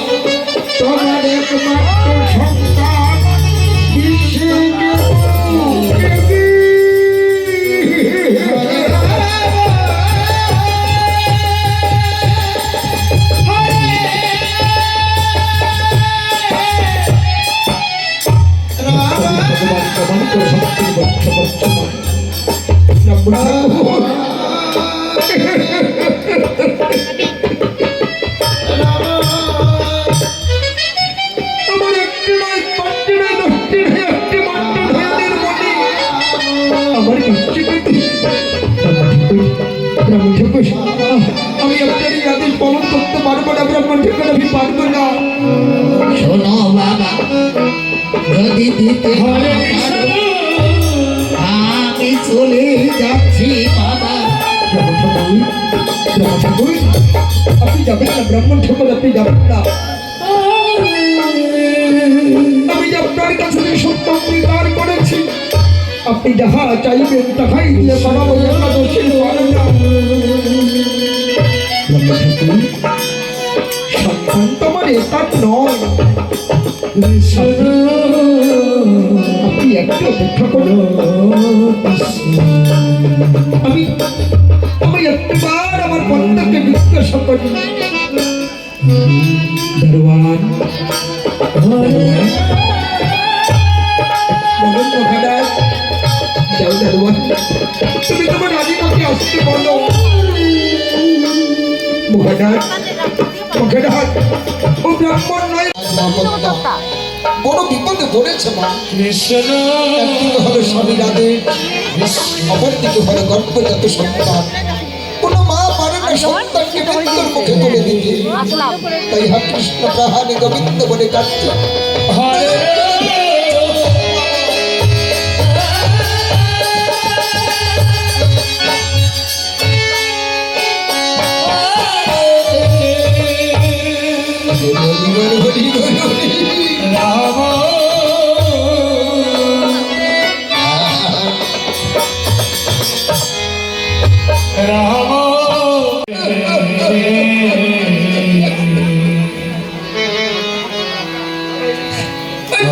B: তোমার একমাত্র সন্তান
A: আমার একটি নয়, পাঁচটি নয়, দশটি নয়, একটি মাত্র ধয়াদের মনে আমার ইচ্ছে করতে ব্রাহ্মণ ঠাকুর, আমি আপনার এই আদেশ পালন করতে পারবো না। ব্রাহ্মণ ঠাকুর, আমি পারবো না।
B: শোনো বাবা, যদি দিতে হয় আমি চলে যাচ্ছি বাবা।
A: ব্রাহ্মণ ঠাকুর, আপনি যাবেন না। ব্রাহ্মণ ঠাকুর, আপনি যাবেন না। আমি যে আপনার কাছে সত্য অঙ্গীকার করেছি, আপনি যাহা চাইবেন তাহাই দিয়ে বাড়াবো। একাদশীর বারণা সন্তান তোমার একার নয়। আপনি একটু অপেক্ষা করুন। আমি একবার আমার কন্যাকে জিজ্ঞাসা করি। দরবার বলুন মহারাজ, যাও দরবার, তুমি তোমার রানীমাকে আসতে বলো। মহারাজ, মহারাজ, ও ব্রাহ্মণ নয়, বড় বিপদে পড়েছে মা।
C: কৃষ্ণ
A: একদিকে হলো স্বামীর আদেশ, অপরদিকে হলো গর্ভজাত সন্তান। কোনো মা পারে না সন্তানকে মৃত্যুর মুখে তুলে দিতে। তাই হা কৃষ্ণ প্রাহারে গোবিন্দ বলে কাঁদছে।
C: হরে রাম রাম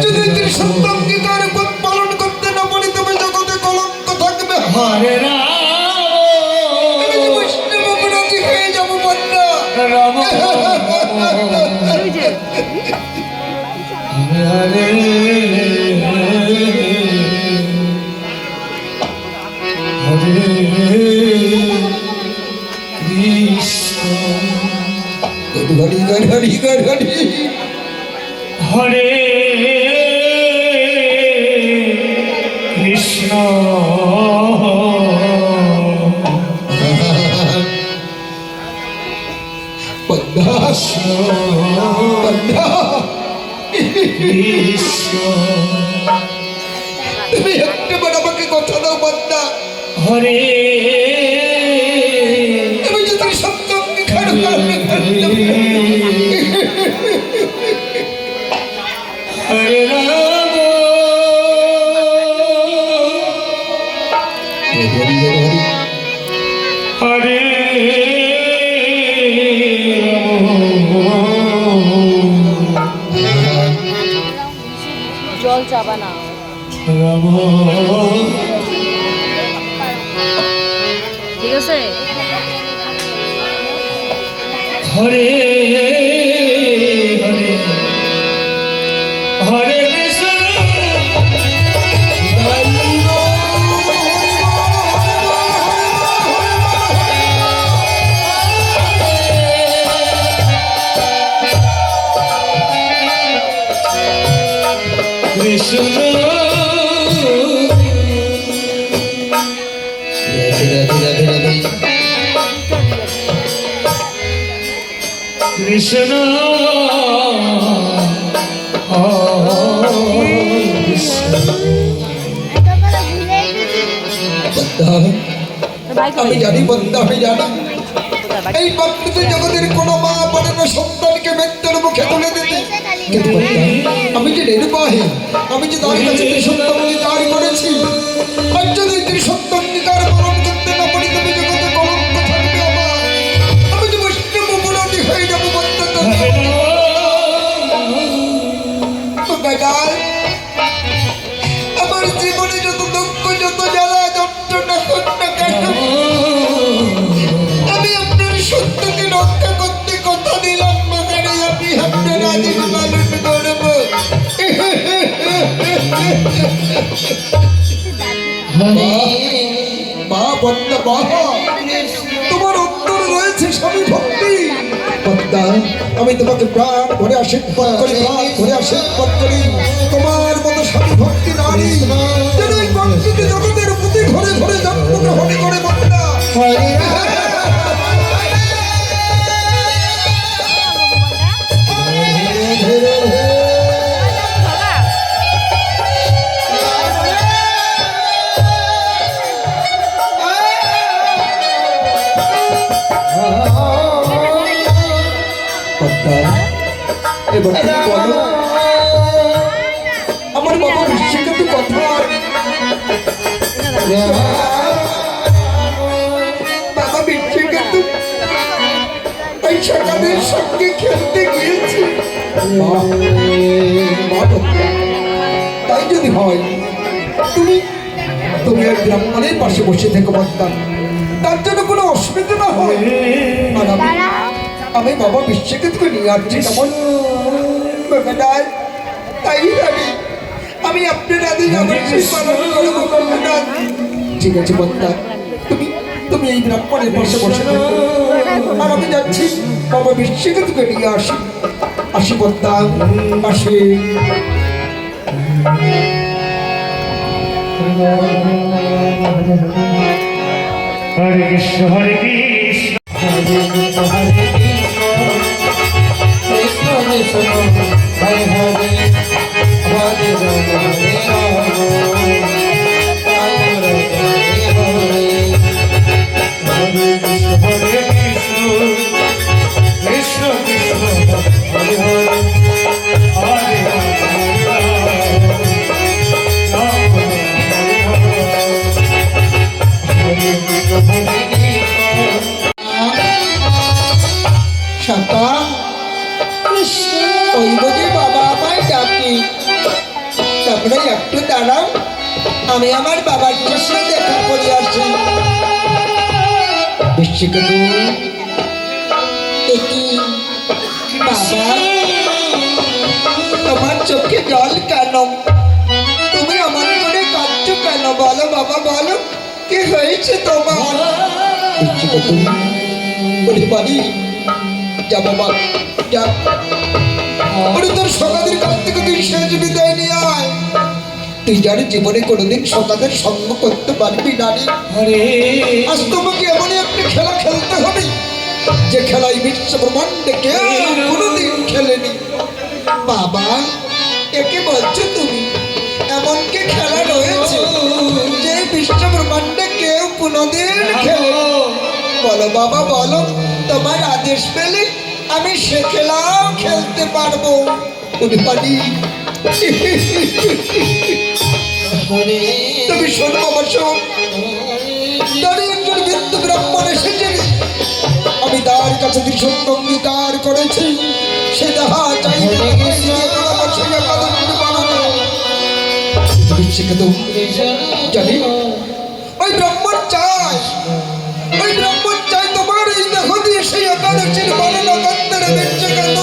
A: যদি তিনি সত্য অঙ্গীকার পালন করতে না পারি, তবে জগতে কলঙ্ক থাকবে।
C: হরে রাম
A: বৈষ্ণব অপরাধী হয়ে যাবো বন্যা।
C: রাম হরে হরে কৃষ্ণ
A: ঘড়ি ঘড়ি ঘড়ি ঘড়ি
C: হরে কৃষ্ণ
A: বন্যা বন্যা,
C: কৃষ্ণ
A: তুমি একটাবার আমাকে কথা দাও বন্যা।
C: হরে
A: তুমি যদি সত্য অঙ্গীকার পালন করতে
C: হরে রাম হরে
D: জল চাবা না।
C: রাম
D: ঠিক আছে।
C: হরে হরে হরে কৃষ্ণ কৃষ্ণ কৃষ্ণ
A: আমি জানি বন্ধা, আমি জানি এই প্রকৃত জগতের কোনো মা পারে না সন্তানকে মৃত্যুর মুখে তুলে দিতে। কিন্তু বন্ধা, আমি যে নির্বাহী, আমি যে তার কাছে সত্য অঙ্গীকার করেছি, আর যদি তিনি সত্য অঙ্গীকার পালন করতে না পারি, তবে জগতে কলঙ্ক থাকবে আমার। আমি যে বৈষ্ণব অপরাধী হয়ে যাবো বন্ধা। আমার জীবনে যত দুঃখ, যত জ্বালা যন্ত্রণা হোক না কেন, আমি আপনার সত্যকে রক্ষা করতে কথা দিলাম। মাকারে আমি আপনার আদেশ পালন করব। মা, পদ্মা বাহা তোমার অন্তর রয়েছে স্বামী ভক্তি। পদ্মা আমি তোমাকে প্রাণ ভরে আশীর্বাদ করি, প্রাণ ভরে আশীর্বাদ করি। তোমার মতো স্বামী ভক্তি নারী যেন এই কংসিত জগতের প্রতি ঘরে ঘরে জন্মগ্রহণ করে পদ্মা। এবার তুমি বলো আমার বাবা বিশ্বকে তো কথা বাবা বিশ্বকে তো ওই সকালের সঙ্গে খেলতে গিয়েছি। তাই যদি হয় তুমি তুমি এক ব্রাহ্মণের পাশে বসে থেকে বলতাম, তার জন্য কোনো অসুবিধা না হয়। আর আমি বাবা বিশ্বকে তোকে নিয়ে আসছি তেমন তাই জানি আমি আপনার আদেশ আমার সেই পালন করবো। ঠিক আছে বন্ধা, তুমি তুমি এই ব্রাহ্মণের পাশে বসে থাকো, আর আমি যাচ্ছি বাবা বিশ্বকে তোকে নিয়ে আসি। আসি বন্ধা, আসি।
C: হরে কৃষ্ণ হরে কৃষ্ণ
A: হরে হরে হরে
C: কৃষ্ণ কৃষ্ণ হরে হরে হরে
A: শান্তা ওই বুঝি বাবা আমায় ডাকি, তোমরা একটু দাঁড়াও, আমি আমার বাবার কাছে দেখা করে আসি। বিশ্বকে দেখি বাবা, তোমার চোখে জল কেন? তুমি আমার করে কাঁদছো কেন? বলো বাবা বলো, কি হয়েছে তোমার? বিশ্বকে বলি বাড়ি যা বাবা যা, তোর সকালের কাছ থেকে তুই শেষ বিদায় নিয়ে আয়। তুই জানি জীবনে কোনোদিন সকালের সঙ্গ করতে পারবি না। আজ তোমাকে এমনই একটা খেলা খেলতে হবে যে খেলায় বিশ্ব ব্রহ্মাণ্ডে কেউ কোনোদিন খেলেনি। বাবা একে বলছো তুমি? এমন কি খেলা রয়েছে যে বিশ্ব ব্রহ্মাণ্ডে কেউ কোনোদিন খেলেনি? বলো বাবা বলো, তোমার আদেশ পেলে আমি সে খেলাও খেলতে পারবো। পারি তুমি শোনো আমার শোন, তারই একজন বিন্দু ব্রাহ্মণ এসেছে, আমি তার কাছে দৃশ্যঙ্গ অঙ্গীকার করেছি, সে যাহা চাইবে জানি ওই ব্রাহ্মণ চায়, ওই ব্রাহ্মণ চাই তোমার এই দেহ দিয়ে সেই একাদশীর বর্ণনা করতে দিচ্ছে কেন?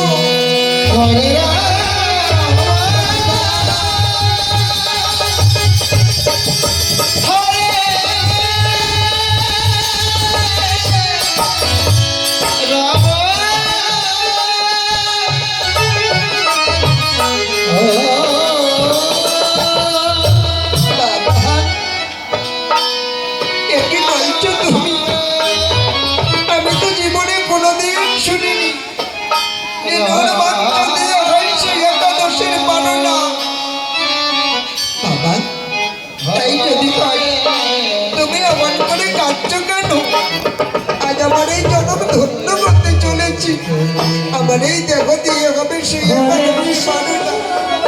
A: তুমি এমন করে কাঁদছো কেন? আজ আমার এই জন্ম ধন্য করতে চলেছি, আমার এই দেহ দিয়ে হবে সেই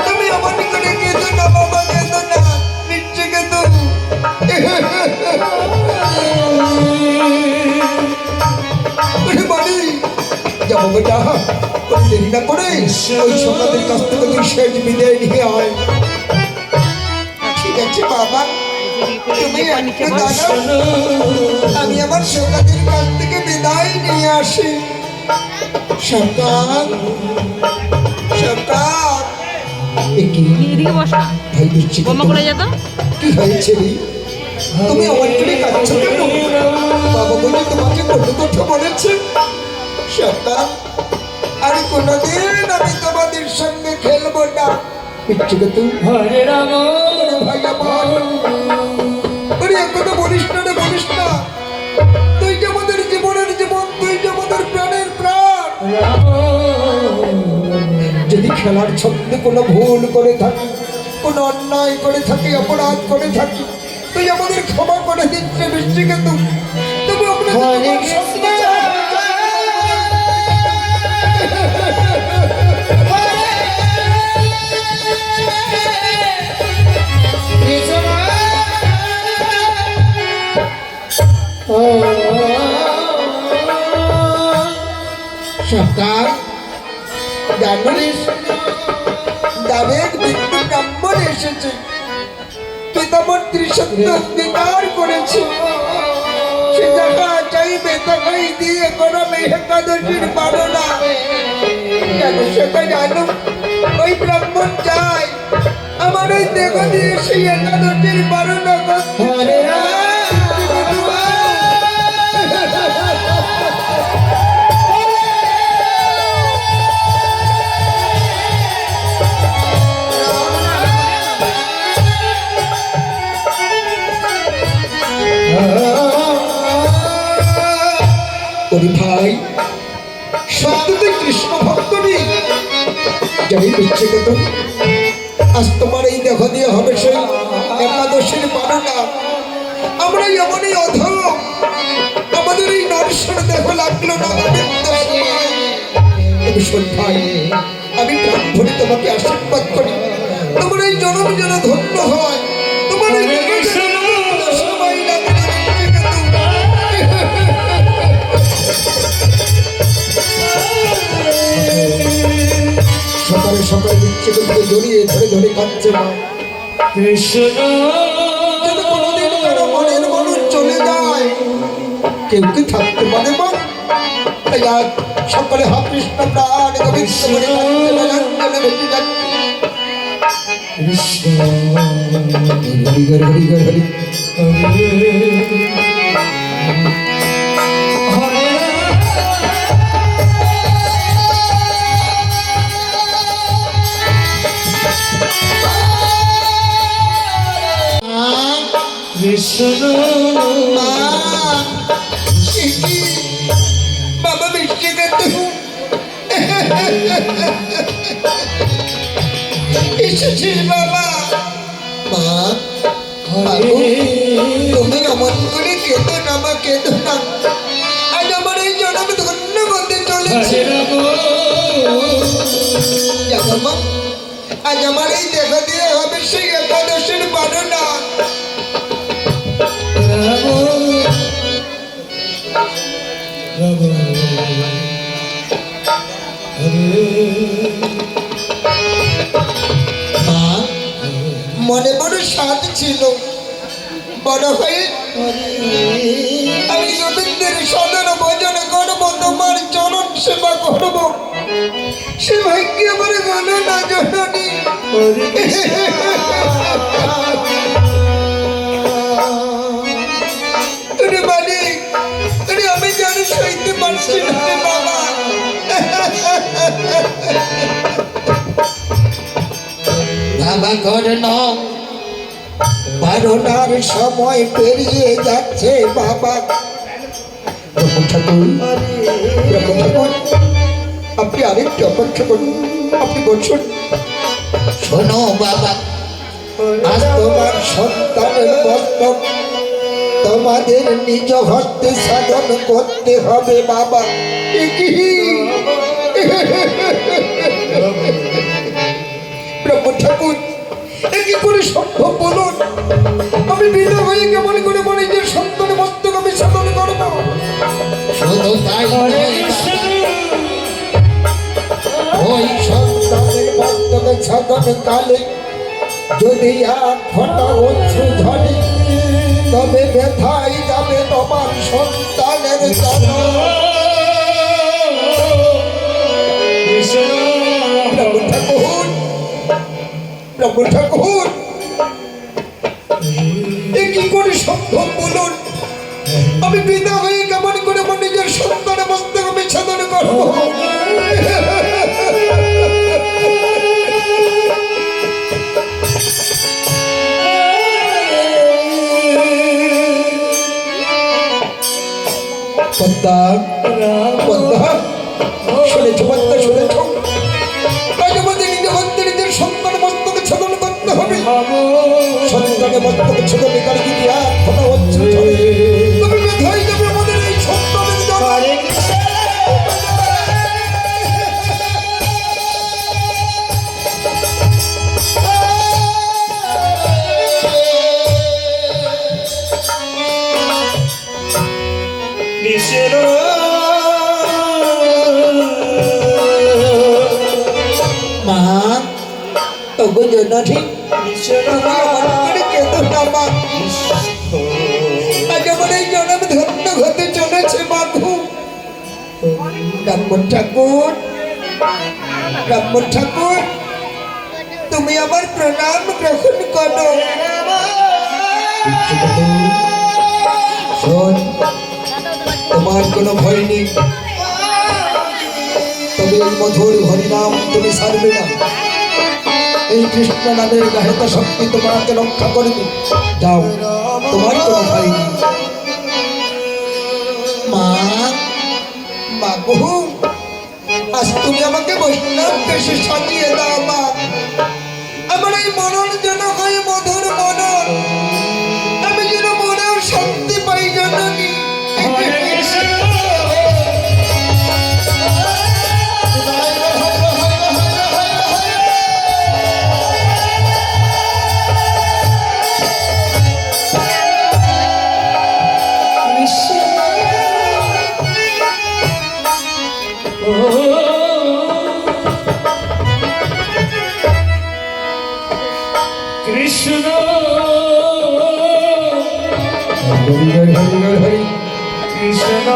A: তুমি এমন করে কেঁদো না বাবা, কেঁদো না, নিচ্ছে কেঁদো। বাড়ি যাবো বেটা, দেরি না করে ওই সকালের কাছ থেকে তুই শেষ বিদায় নিয়ে আয়। ঠিক আছে বাবা, তুমি একটু দাঁড়াও, আমি আমার সকালের কাছ থেকে বিদায় নিয়ে আসি। সকাল সকাল কি হয়েছে? তুমি আমার জন্য কাঁদছো কেন? বাবা বলে তোমাকে কোনো কথা বলেছে? সন্তান, আর কোনোদিন আমি তোমাদের সঙ্গে খেলবো না। পিচ্ছি তুই
C: হরে রাম
A: ভাই আমার, ওরে একথা বলিস না রে, বলিস না। তুই যে আমাদের জীবনের জীবন, তুই যে আমাদের প্রাণের প্রাণ।
C: রাম
A: যদি খেলার ছন্দে কোনো ভুল করে থাকি, কোনো অন্যায় করে থাকি, অপরাধ করে থাকি, তুই আমাদের ক্ষমা করে দিচ্ছে বৃষ্টি কিন্তু তবু আমরা
C: হরে কৃষ্ণ
A: সরকার জানিস গ্রামের বিন্দু ব্রাহ্মণ এসেছে, পিতামহ ত্রিসত্য অঙ্গীকার করেছে, সে জায়গা চাইবে তাকাই দিয়ে করাবে একাদশীর পালনা। কেন সেটা জানো? ওই ব্রাহ্মণ চাই আমার ওই দেহ দিয়ে সেই একাদশীর পালনা করতে।
C: হরে রাম
A: ওরে ভাই, সত্যি তুই কৃষ্ণ ভক্ত নেই? জানি বুঝছে কত, আজ তোমার এই দেহ দিয়ে হবে সেই একাদশীর পালনা। আমরা এমনই অধম, আমাদের এই নরসর দেহ লাগলো না। তবে শোন ভাই, আমি প্রাণ ভরে তোমাকে আশীর্বাদ করি, তোমার এই জনম যেন ধন্য হয়, তোমার এই দেহ যেন সবাই লাগে। সকালে সকালে বিচ্ছেদকে জড়িয়ে ধরে ধরে কাঁদছে মা।
C: কৃষ্ণ
A: যদি কোনোদিন কারো মনের মানুষ চলে যায়, কেউ কি থাকতে পারে মা? তাই আজ সকালে হা কৃষ্ণ প্রাণ গোবিন্দ বলে কাঁদছে, জলাঞ্জলি ভেসে যাচ্ছে।
C: কৃষ্ণ
A: হরি হরি হরি হরি হরি।
C: হরে কৃষ্ণ
A: মা, এ কি? বাবা বৃষ্টি কাঁদতে এসেছিস বাবা? মা, বাবু, তুমি অমন করে কেঁদো না মা, কেঁদো না। আজ আমার এই জনম ধন্য হতে চলেছে। জানো মা, আজ আমার এই দেহ দিয়ে হবে সেই একাদশীর পালনা। মা, মনে বড় স্বাদ ছিল, বড় হয়ে আমি গোবিন্দের সদন ভজন করবো, তোমার চরণ সেবা করবো। সে ভাগ্য আমার গণ না জননী। আমি জানি সইতে পারছি না রে বাবা। বাবা কর্ণ, বারোটার সময় পেরিয়ে যাচ্ছে বাবা। প্রভু ঠাকুর, প্রভু ঠাকুর, আপনি আরেকটু অপেক্ষা করুন, আপনি বলছেন। শোনো বাবা, আজ তোমার সন্তানের মস্তক তোমাদের নিজ হস্তে সাধন করতে হবে বাবা। এ কি? প্রভু ঠাকুর, এ কি করে সম্ভব বলুন? আমি বিনা হয়ে কেমন করে মনে যে সন্তানের মস্তক আমি সাধন করবো? শুধু তাই ওই সন্তানের মস্তকে সাধন কালে যদি এক ফোঁটা অশ্রু ঝরে, তবে ব্যথাই যাবে তোমার সন্তানের জন্ম। প্রভু ঠাকুর, প্রভু ঠাকুর, এ কি করে সম্ভব? আমি পিতা হয়ে কেমন করে আমার নিজের সন্তানের মস্তক বিচ্ছেদন করবো? পদ্মা, পদ্মা, শুনেছো পদ্মা, শুনেছো? আজ আমাদের নিজের সন্তানের মস্তক ছেদন করতে হবে। সন্তানের মস্তক ছেদন কারণ যদি এক ফোঁটা অশ্রু ঝরে, তবে ব্যথায় যাবে আমাদের এই সন্তানের জন্য। মা, তবু জনাঠি আজ আমার এই জনম ধন্য হতে চলেছে মাধু। ব্রাহ্মণ ঠাকুর, ব্রাহ্মণ ঠাকুর, তুমি আমার প্রণাম গ্রহণ করো। শোন, তোমার কোনো ভয় নেই, তবে এই মধুর হরিনাম তুমি ছাড়বে না। এই কৃষ্ণ নামের গাহিত শক্তি তোমাকে রক্ষা করবে। যাও, তোমার কোনো ভয় নেই। মা, মা বহু, আজ তুমি আমাকে বৈষ্ণব বেশি সাজিয়ে দাও। মা, আমার এই মনন যেন হয় মধুর মনন, আমি যেন মনেও শান্তি পাই জননী।
C: কৃষ্ণ
A: হরি হরি হরি হরি
C: কৃষ্ণ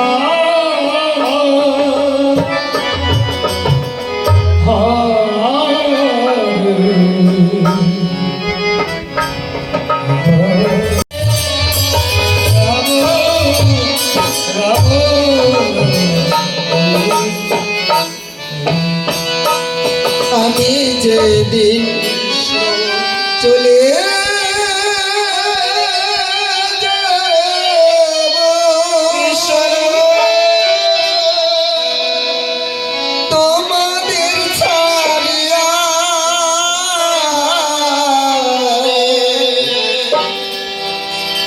A: আমি যেদিন চলে তোমাদের ছাড়িয়া,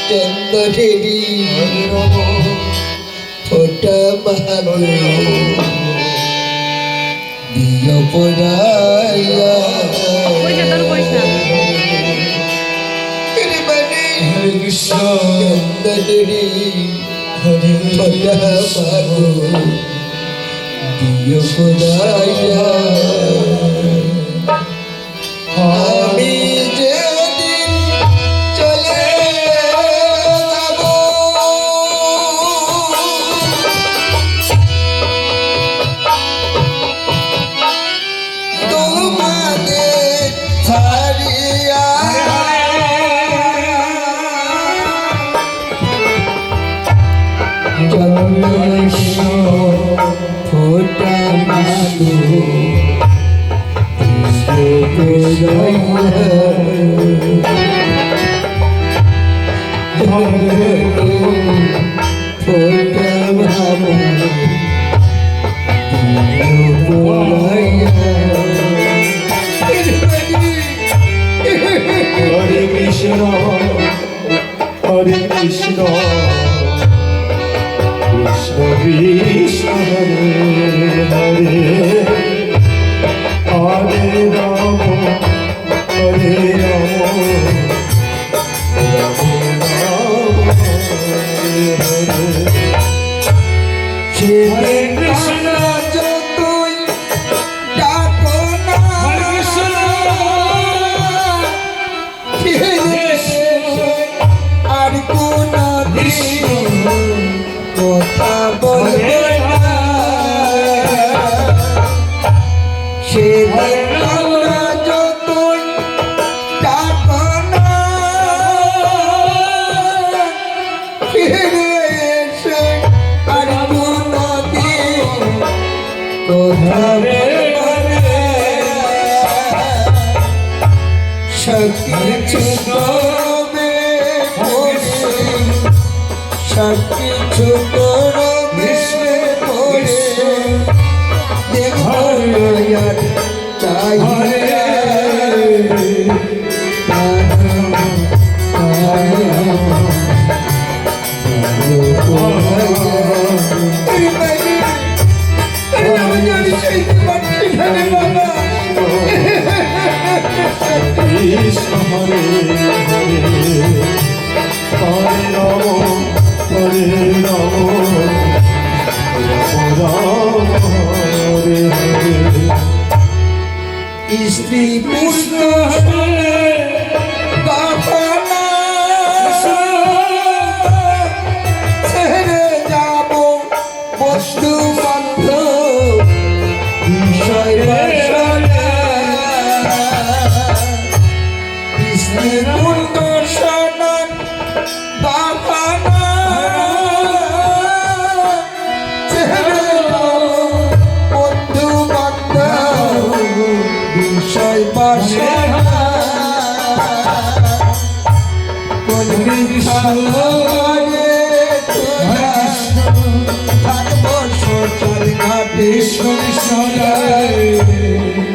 A: চন্দনেরি ফোটা ভালো দিয় পড়াইয়া।
C: হরে কৃষ্ণ
A: চন্দনেরি ফোটা ভালো দিয় পড়াইয়া। আমি যেদিন চলে যাব তোমাদের ছাড়িয়া, ফোটা মালো ফোটা ভালো
C: হরে কৃষ্ণ হরে কৃষ্ণ কৃষ্ণ কৃষ্ণ হরে হরে হরে রাম হরে রাম রাম রাম হরে হরে।
A: হরে কৃষ্ণ যতই ডাকো না, আর কোন কথা বলবে না, সেদিন আমরা যতই ডাকো না, ফিরে এসো হরে সকিছু তবে সকিছু করবে দেখো চাই
C: কৃষ্ণ হরে হরে রাম রাম হরে হরে
A: স্ত্রী পুত্র বাপনা ছেড়ে যাব বস্তু বান্ধব বিষয় বাসনা স্ত্রী পুত্র সনন বাপনা ছেড়ে যাব বন্ধু বান্ধব বিষয় বাসনা কোন বিছানে থাকবো সোচার ঘাটে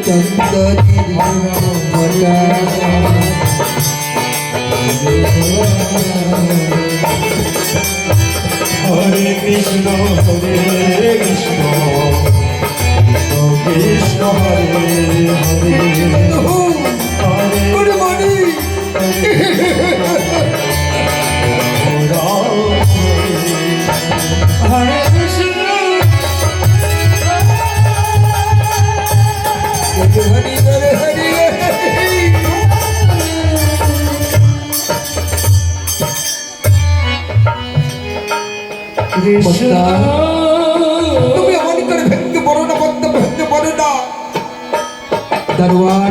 A: চন্দনীর ঘটা
C: হরে কৃষ্ণ হরে কৃষ্ণ কৃষ্ণ হরে হরে
A: গুড মর্নিং
C: রাম হরে কৃষ্ণ
A: হরি হরে হরি
C: কৃষ্ণ
A: তুমি এমন করে ভেঙে পড়ো না বন্ধ ভেঙে পড়ো না দরবার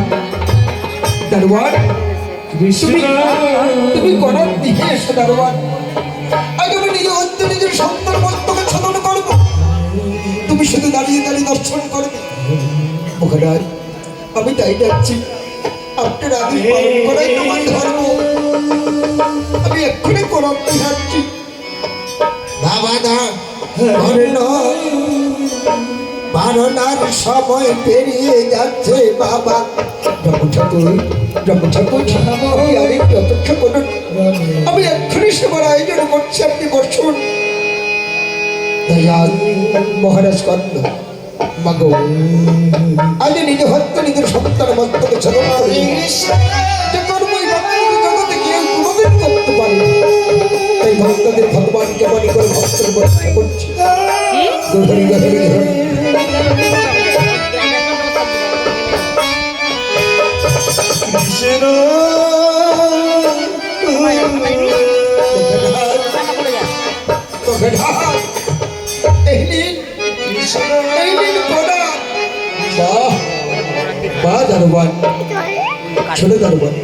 A: দরবার
C: কৃষ্ণ
A: তুমি করার দিকে এসো দরবার আজ আমি নিজে হত্যা নিজের সন্তান মস্তকে ছলন করবো তুমি শুধু দাঁড়িয়ে দাঁড়িয়ে দর্শন করবে মহারাজ আমি তাই যাচ্ছি আপনার আদেশ পালন করাই তোমার ধর্ম আমি এক্ষুনি করাতে যাচ্ছি বাবা দা বারণার সময় পেরিয়ে যাচ্ছে বাবা ব্রহ্ম ঠাকুর আরেকটু অপেক্ষা করুন আমি এক্ষুনি সেবার আয়োজন করছি আপনি বসুন দয়াল মহারাজ কর্ণ মাগো আজ নিজে হত্যা নিজের সন্তান মস্তকে ছলন করে যে কর্মই জগতে কেউ কোনোদিন করতে পারে তাই ভক্তদের ভগবানকে মনে করে ভক্তের বর্ষা করছি গহরি গহরি গহরি
C: কৃষ্ণ
A: এই নিন ঘোড়া বাহ দারোয়ান ছোট দারোয়ান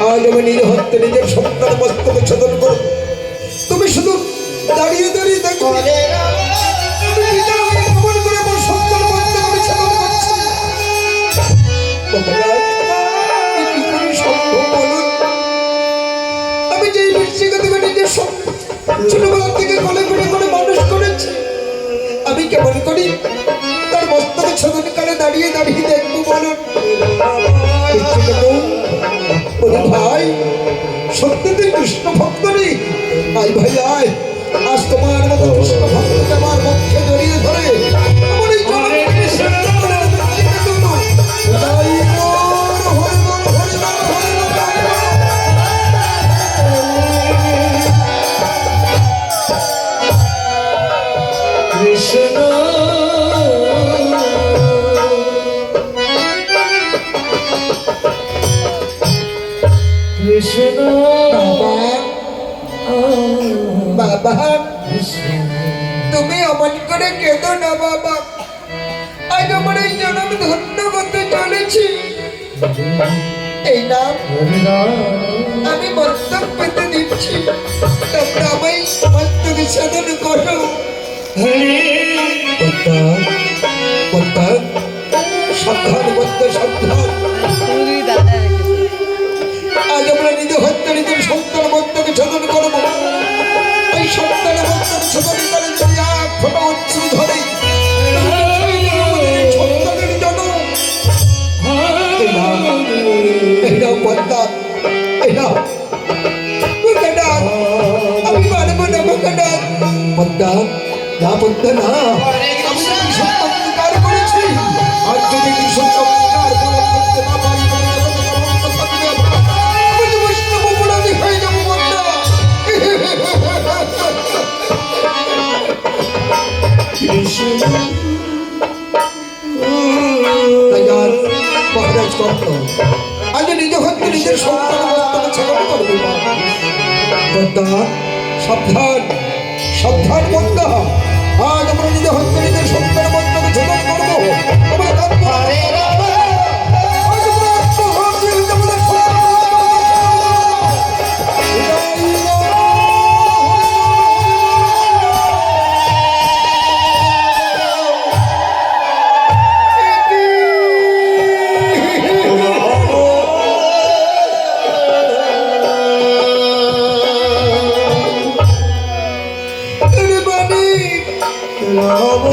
A: আজ আমি নিজে হত্যা নিজের সন্তান মস্তকে ছলন করব তুমি শুধু দাঁড়িয়ে দাঁড়িয়ে দেখো আমি পিতা হয়ে কেমন করে আমার সন্তান মস্তকে আমি ছলন করছি মহারাজ এ কি করে সম্ভব বলুন আমি যেই বৃশ্চিকা থেকে নিজের ছোটবেলা থেকে কোলে করে করে মানুষ করেছি আমি কেমন করি তার মস্তকে ছলন করে দাঁড়িয়ে দাঁড়িয়ে দেখবো বলুন ভাই সত্যি তুই কৃষ্ণ ভক্ত রে আয় ভাই আয় আজ তোমার মতো কৃষ্ণ ভক্তকে আমার পক্ষে জড়িয়ে ধরে আমার এই
C: কৃষ্ণ কৃষ্ণ
A: বাবা তুমি অমন করে কেঁদো না বাবা আজ আমার এই জন্ম ধন্য করতে চলেছি এই নাম আমি মস্তক পেতে দিচ্ছি তোমরা আমায় মস্তকে সাধন করো সাবধান বন্ধু সাবধান। আজ আমরা নিজে হত্যা নিজের সন্তান বন্ধুকে ছোটন করবো। এই সন্তান বন্ধুকে ছোটন করে যদি এক ফোঁটা অশ্রু ধরে সন্তানের জন্য এই নাও পদ্মা, এই নাও ভোকানাথ, আমি মানবো না ভোকানাথ। পদ্মা না, পদ্মা না, আমি যদি সত্যিকার করেছি আর যদি সত্যিকার করতে না পারি আমি তো বৈষ্ণব অপরাধী হয়ে যাবো পদ্মা। তাই আর মহারাজ কর্ণ আজ নিজ হত্যা নিজের সন্তান বস্তাকে ছেড়ে করবে। পদ্মা সাবধান, সাবধান পদ্মা। আজ আমরা নিজে হত্যা নিজের সন্তান বস্তাকে ছেড়ে করবো। আমরা কাঁদবো না। আজ আমরা আত্মঘাত দিয়ে আমাদের সন্তান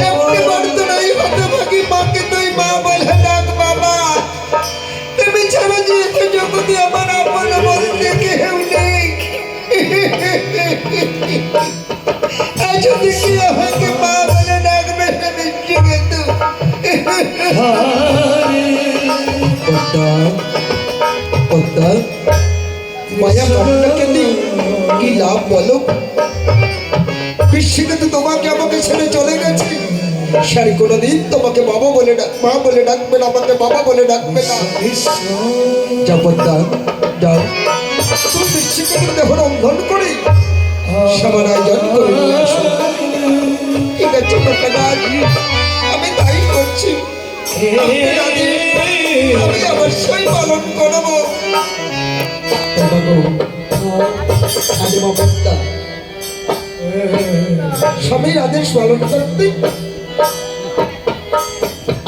A: এমনি বাড়িতে নাই হতভাগী মাকে তুই মা বলে ডাক বাবা। তুমি ছাড়া যেহেতু জগতে আমার আপন বলতে কেউ নেই। আজ দেখি আমাকে মা বলে ডাকবে মিষ্টি কিন্তু মায়া মনটাকে দিই কি লাভ বলো? বিশ্বকে তো তোমাকে আমাকে ছেড়ে চলে গেছে। সারি কোনোদিন তোমাকে বাবা বলে মা বলে ডাকবে না, আমাকে বাবা বলে ডাকবে না। যাও পদ্মা যাও, তুমি বিশ্বকে দেহ রন্ধন করে সবার আয়োজন করে নিয়ে আসো। ঠিক আছে ভোকানাথ, আমি তাই করছি। আমি অবশ্যই পালন করবো। পদ্মা স্বামীর আদেশ পালন করতে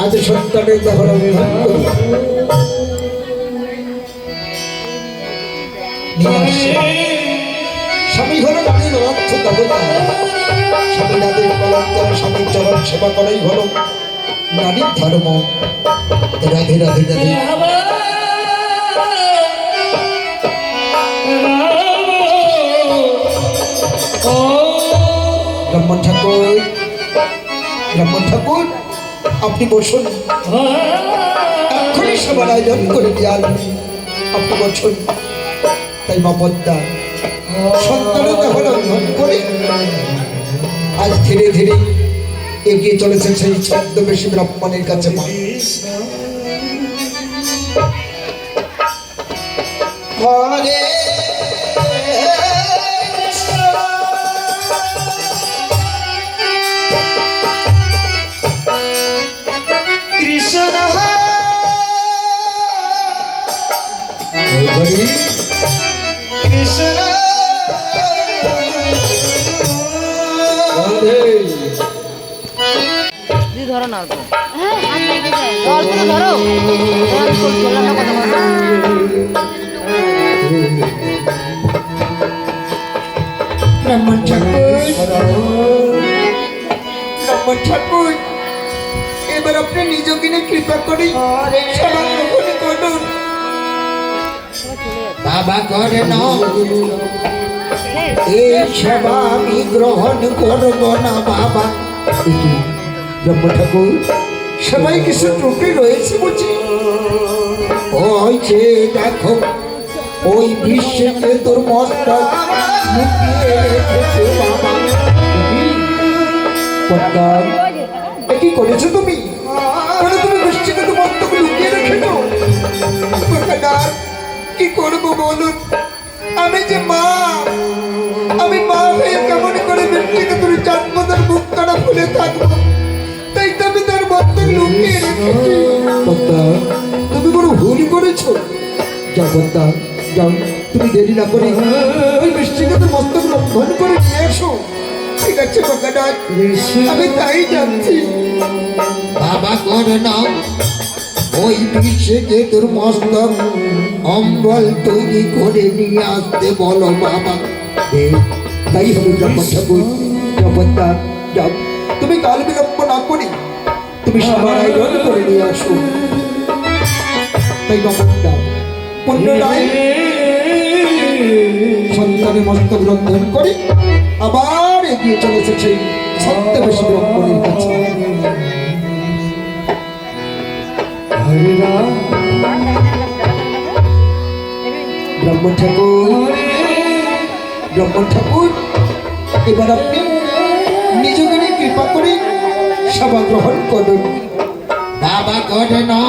A: আজ সন্তানের দেহর অভিমান করি নিয়ে আসছে। স্বামী হলো নারীর অর্থ দেবতা। স্বামীর আদেশ পালন করা, স্বামীর চরণ সেবা করাই হলো নারীর ধর্ম। রাধে রাধে রাধে। ব্রাহ্মণ ঠাকুর, ব্রাহ্মণ ঠাকুর আপনি বসুন, এক্ষুনি সবার আয়োজন করে দিয়াল। আপনি বসুন। তাই মা পদ্মা সন্তানের দেহর অভিমান করে আজ ধীরে ধীরে এগিয়ে চলেছে সেই ছদ্মবেশী ব্রাহ্মণের কাছে। মা হরে
D: ধরো না অল্প, অল্প তো ধরো। বললাম না কথা কথা।
A: ব্রাহ্মণ ঠাকুর, ব্রাহ্মণ ঠাকুর এবার আপনি নিজকে নিয়ে কৃপা করি সেবা গ্রহণ করুন।
B: বাবা করে না এই সেবা আমি গ্রহণ করবো না বাবা।
A: ব্রহ্ম ঠাকুর সবাই কিছু ত্রুটি রয়েছে বুঝি?
B: ওই যে দেখো ওই বিশ্বে তোর মস্তক লুকিয়ে রেখেছে বাবা।
A: পদ্মা কি করেছো তুমি? কেন তুমি বৃষ্টিকে তো মস্তক লুকিয়ে রেখেছো? ভোকানাথ, কি করবো বলুন? আমি যে মা, আমি মা হয়ে কেমন করে বৃষ্টিকে তুমি চাঁদমতার মুখ তারা খুলে থাকবো? তাই তো আমি তার মস্তক লুকিয়ে রেখেছি। পদ্মা তুমি বড় ভুল করেছো। যাও পদ্মা যাও, তুমি দেরি না করে ওই বৃষ্টিকে তো মস্তক লঙ্ঘন করে নিয়ে এসো। ঠিক আছে ভোকানাথ, আমি তাই যাচ্ছি।
B: বাবা করে নাও
A: ওই বিশ্বে তোর মস্তক অম্বল তৈরি করে নিয়ে আসতে বলো বাবা। তাই হবে ব্রহ্ম ঠাকুর। জগন্নাথ যাও, তুমি কাল বিলম্ব না করি তুমি সবার আয়োজন করে নিয়ে আসো। তাই নমস্কার পুণ্যরায় সন্তানের মস্তক রন্ধন করে আবার এগিয়ে চলেছে সেই সত্যবেশী ব্রহ্মণের কাছে।
C: হরে রাম
A: ব্রহ্ম ঠাকুর, ব্রহ্ম ঠাকুর, এবার আপনি নিজেকে কৃপা করে সেবা গ্রহণ করুন।
B: বাবা করে না,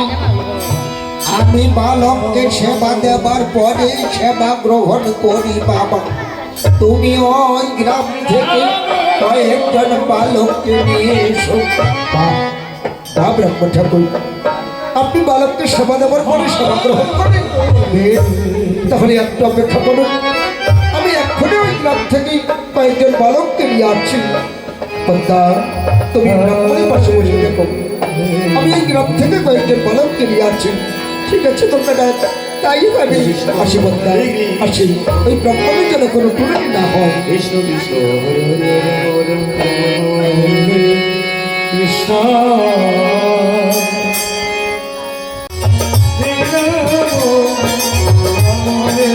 A: আমি বালককে সেবা দেবার পরে সেবা গ্রহণ করি বাবা। তুমি ওই গ্রাম থেকে কয়েকজন বালককে নিয়ে এসো। বা ব্রহ্ম ঠাকুর, আপনি বালককে সেবা দেবার পরে সেবা গ্রহণ করেন? বেশ, তাহলে একটু অপেক্ষা করুন, আমি এক্ষুনি ওই গ্রাম থেকে কয়েকজন বালককে নিয়ে আসছি। পদ্মা, তুমি ব্রাহ্মণের পাশে বসে দেখো, আমি এই গ্রাম থেকে কয়েকজন বালককে নিয়ে আসছি। ঠিক আছে তোমরা তাই ভাবে আসি পদ্মা, আসি। ওই ব্রাহ্মণের যেন কোনো টুরনি না হয়।
C: কৃষ্ণ কৃষ্ণ হরে হরে হরে হরে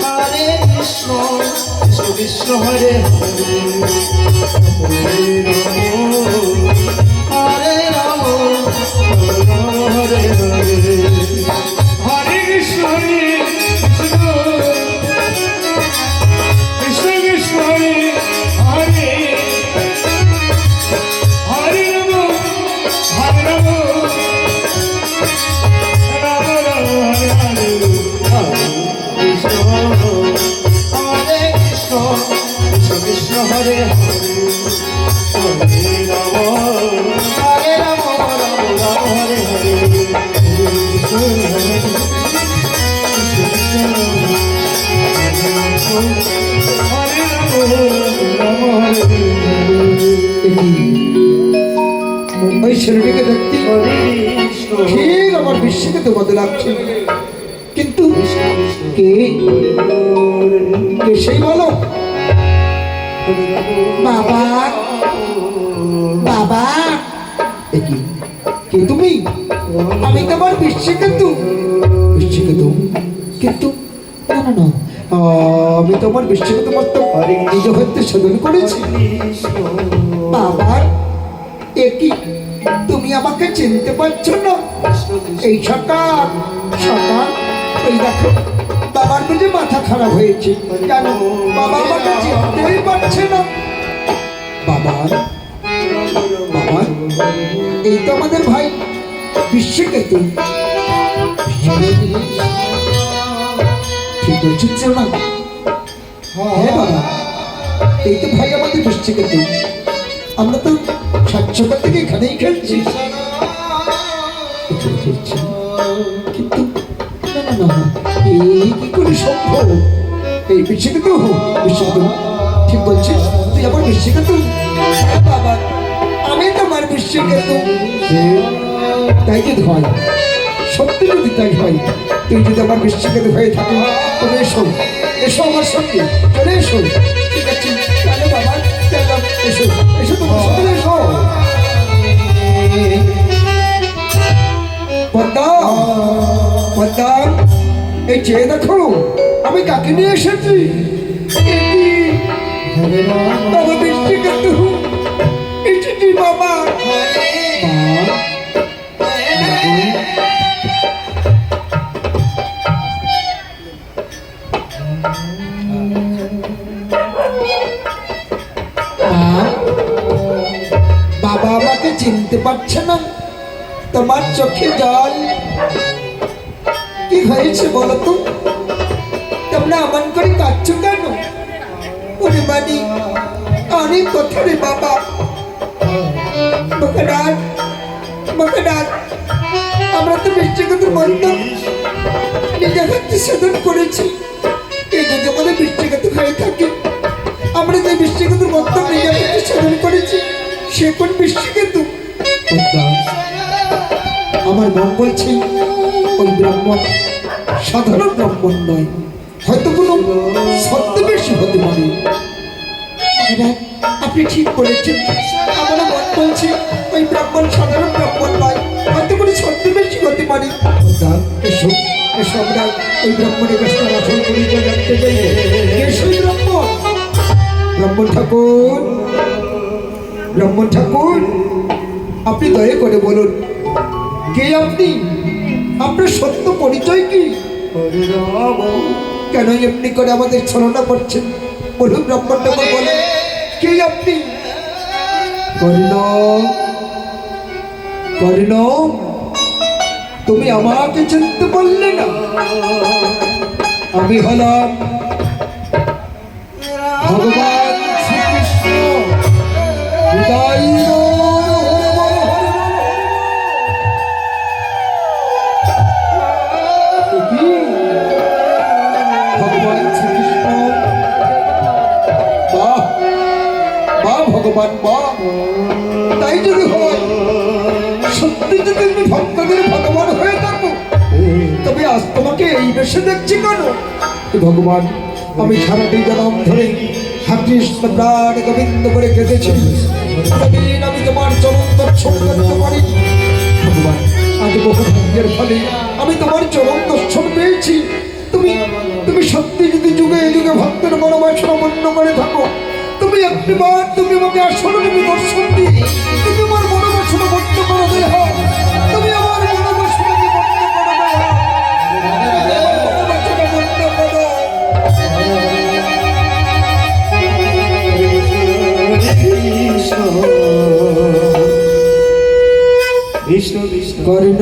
C: হরে কৃষ্ণ কৃষ্ণ হরে হরে রাম হরে হরে হরে কৃষ্ণ কৃষ্ণ কৃষ্ণ হরে হরে রাম রাম রাম হরে হরে কৃষ্ণ হরে কৃষ্ণ কৃষ্ণ কৃষ্ণ হরে হরে রাম রাম রাম হরে হরে কৃষ্ণ হরে কৃষ্ণ হরে রাম হরে
A: ওই ছেলেটিকে দেখতে
C: হরে কৃষ্ণ
A: ঠিক আমার বিশ্বকে তোমাদের লাগছে, কিন্তু কে কে সেই বলো? বাবা, বাবা, কি কে তুমি? আমি তোমার বিশ্বকেতু। বিশ্বকেতু? কিন্তু না না না, আমি তোমার বিশ্বকেতু মস্তক নিজ হইতে সাধন করেছি। বাবা, এ কি তুমি আমাকে চিনতে পারছো না? এই সকাল সকাল এই দেখো বাবার বুঝে মাথা খারাপ হয়েছে, জানো বাবা আমাকে চিনতেই পারছে না। বাবা, বাবা, এই তো আমাদের ভাই বিশ্বকেতু। ঠিক বলছিস না? হ্যাঁ বাবা, এই তো ভাই আমাদের বিশ্বকেতু। আমরা তো সকাল থেকে এখানেই খেলছি, কিন্তু না না না, এই কি করে সম্ভব? এই বিশ্বকেতু, বিশ্বকেতু ঠিক বলছিস? তুই আমার বিশ্বকেতু? হ্যাঁ বাবা, আমি তোমার বিশ্বকেতু। তাই যদি হয়, সত্যি যদি তাই হয়, তুই যদি আমার বিশ্বকেতু হয়ে থাকে, তবে এসো, এসো আমার সঙ্গে, চলে এসো। ঠিক আছে, চলো বাবা, চলো, এসো, এসো তোমার সাথে এসো। পদ্মা, পদ্মা, এই চেয়ে দেখো আমি কাকে নিয়ে এসেছি। বাবা বিশ্বকেতু এসেছি বাবা। বাবা আমাকে চিনতে পারছে না, তোমার চোখে জল। কি হয়েছে বলো তো? তোমরা এমন করে কাঁদছো কেন? ওরে বাড়ি অনেক কথা রে বাবা। মহারাজ, মহারাজ, আমরা তো বিশ্বকেতুর মন্ত্র নিজের হাতে সাধন করেছি। এই যদি আমাদের বিশ্বকেতু হয়ে থাকে, আমরা যে বিশ্বকেতুর মন্ত্র নিজের হাতে সাধন করেছি, সে কোন বেশি কিন্তু আমার মন বলছে ওই ব্রাহ্মণ সাধারণ ব্রাহ্মণ নয়, হয়তো কোনো ছদ্মবেশী হতে পারে। মহারাজ, আপনি ঠিক বলেছেন, আমার মন বলছে ওই ব্রাহ্মণ সাধারণ ব্রাহ্মণ নয়, হয়তো কোনো ছদ্মবেশী হতে পারে। এসো এসো, আমরা ওই ব্রাহ্মণের কাছে আসল পরিচয় জানতে চাই। এসো ব্রাহ্মণ। ব্রাহ্মণ ঠাকুর, ব্রাহ্মণ ঠাকুর, আপনি দয়া করে বলুন কে আপনি, আপনার সত্য পরিচয় কি? কেন এমনি করে আমাদের ছলনা করছেন? বলুন ব্রাহ্মণ ঠাকুর, বলেন কে আপনি? কর্ণ, কর্ণ, তুমি আমাকে চিনতে পারলে না? আমি হলাম ভগবান শ্রীকৃষ্ণ। হৃদয় ভগবান শ্রীকৃষ্ণ, বাহ বাহ ভগবান বাহ। তাই যদি হয়, সত্যি যদি তুমি ভক্তদের ভগবান হয়ে থাকো, তবে আজ তোমাকে এই বেশে দেখছি কেন? ভগবান, আমি সারাটি জনম ধরে কৃষ্ণ প্রাণ গোবিন্দ করে কেঁদেছি, আমি তোমার চরণ দর্শন করতে পারি। ভগবান, আজ বহু ভাগ্যের ফলে আমি তোমার চরণ দর্শন পেয়েছি। তুমি তুমি সত্যি যদি যুগে যুগে ভক্তের মনোবাসনা মন্য করে থাকো, তুমি একটিবার তুমি আমাকে আসলে তুমি দর্শন দিয়ে তুমি আমার মনোবাসনা বন্ধ করে দেহ, তুমি আমার মনোবাসনাকে বন্ধ করে দেহ, মনোবাসনা বন্ধ করো।
C: কৃষ্ণ কৃষ্ণ
A: কর্ণ,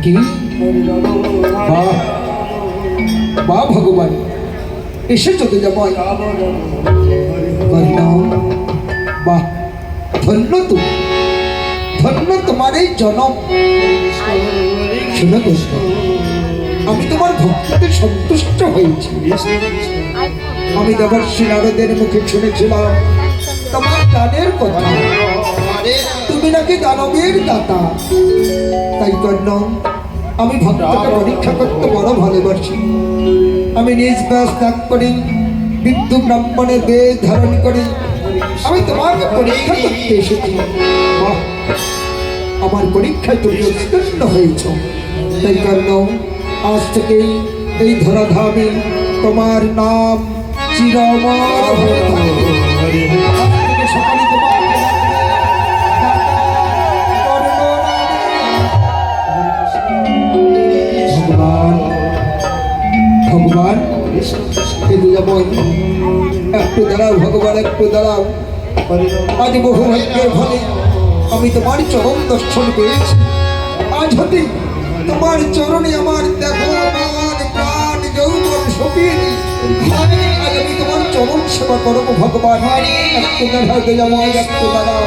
A: কি বাহ বাহ ভগবান, এসেছো তো যাবো। কর্ণ, বাহ, ধন্য তুমি, ধন্য তোমার এই জনম। শুনো কৃষ্ণ, আমি তোমার ভক্তিতে সন্তুষ্ট হয়েছি। আমি দেবর্ষি নারদের মুখে শুনেছিলাম তোমার দানের কথা, তুমি নাকি দানবের দাতা। তাই কর্ণ, আমি ভক্তকে পরীক্ষা করতে বড় ভালোবাসি। আমি নিজ ব্যাস ত্যাগ করি, বিদ্যু ব্রাহ্মণের বেশ ধারণ করি, আমি তোমাকে পরীক্ষা করতে এসেছি। বাহ, আমার পরীক্ষায় তুমি উত্তীর্ণ হয়েছ। তাই কর্ণ, আজ থেকেই এই ধরাধামে তোমার নাম চিরমর হয়ে থাকবে। আজ থেকে সকালে তোমাকে ভগবান, ভগবান, একটু দাঁড়াও ভগবান, একটু দাঁড়াও। আজ বহু ভাগ্যের ফলে আমি তোমার চরণ দর্শন পেয়েছি। আজ হতে তোমার চরণে আমার দেখো মান প্রাণ যৌবন সপিয়ে দিই। আজ আমি তোমার চরণ সেবা করবো ভগবান। একটু দাঁড়াও দয়াময়, একটু দাঁড়াও।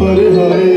C: হরে হরে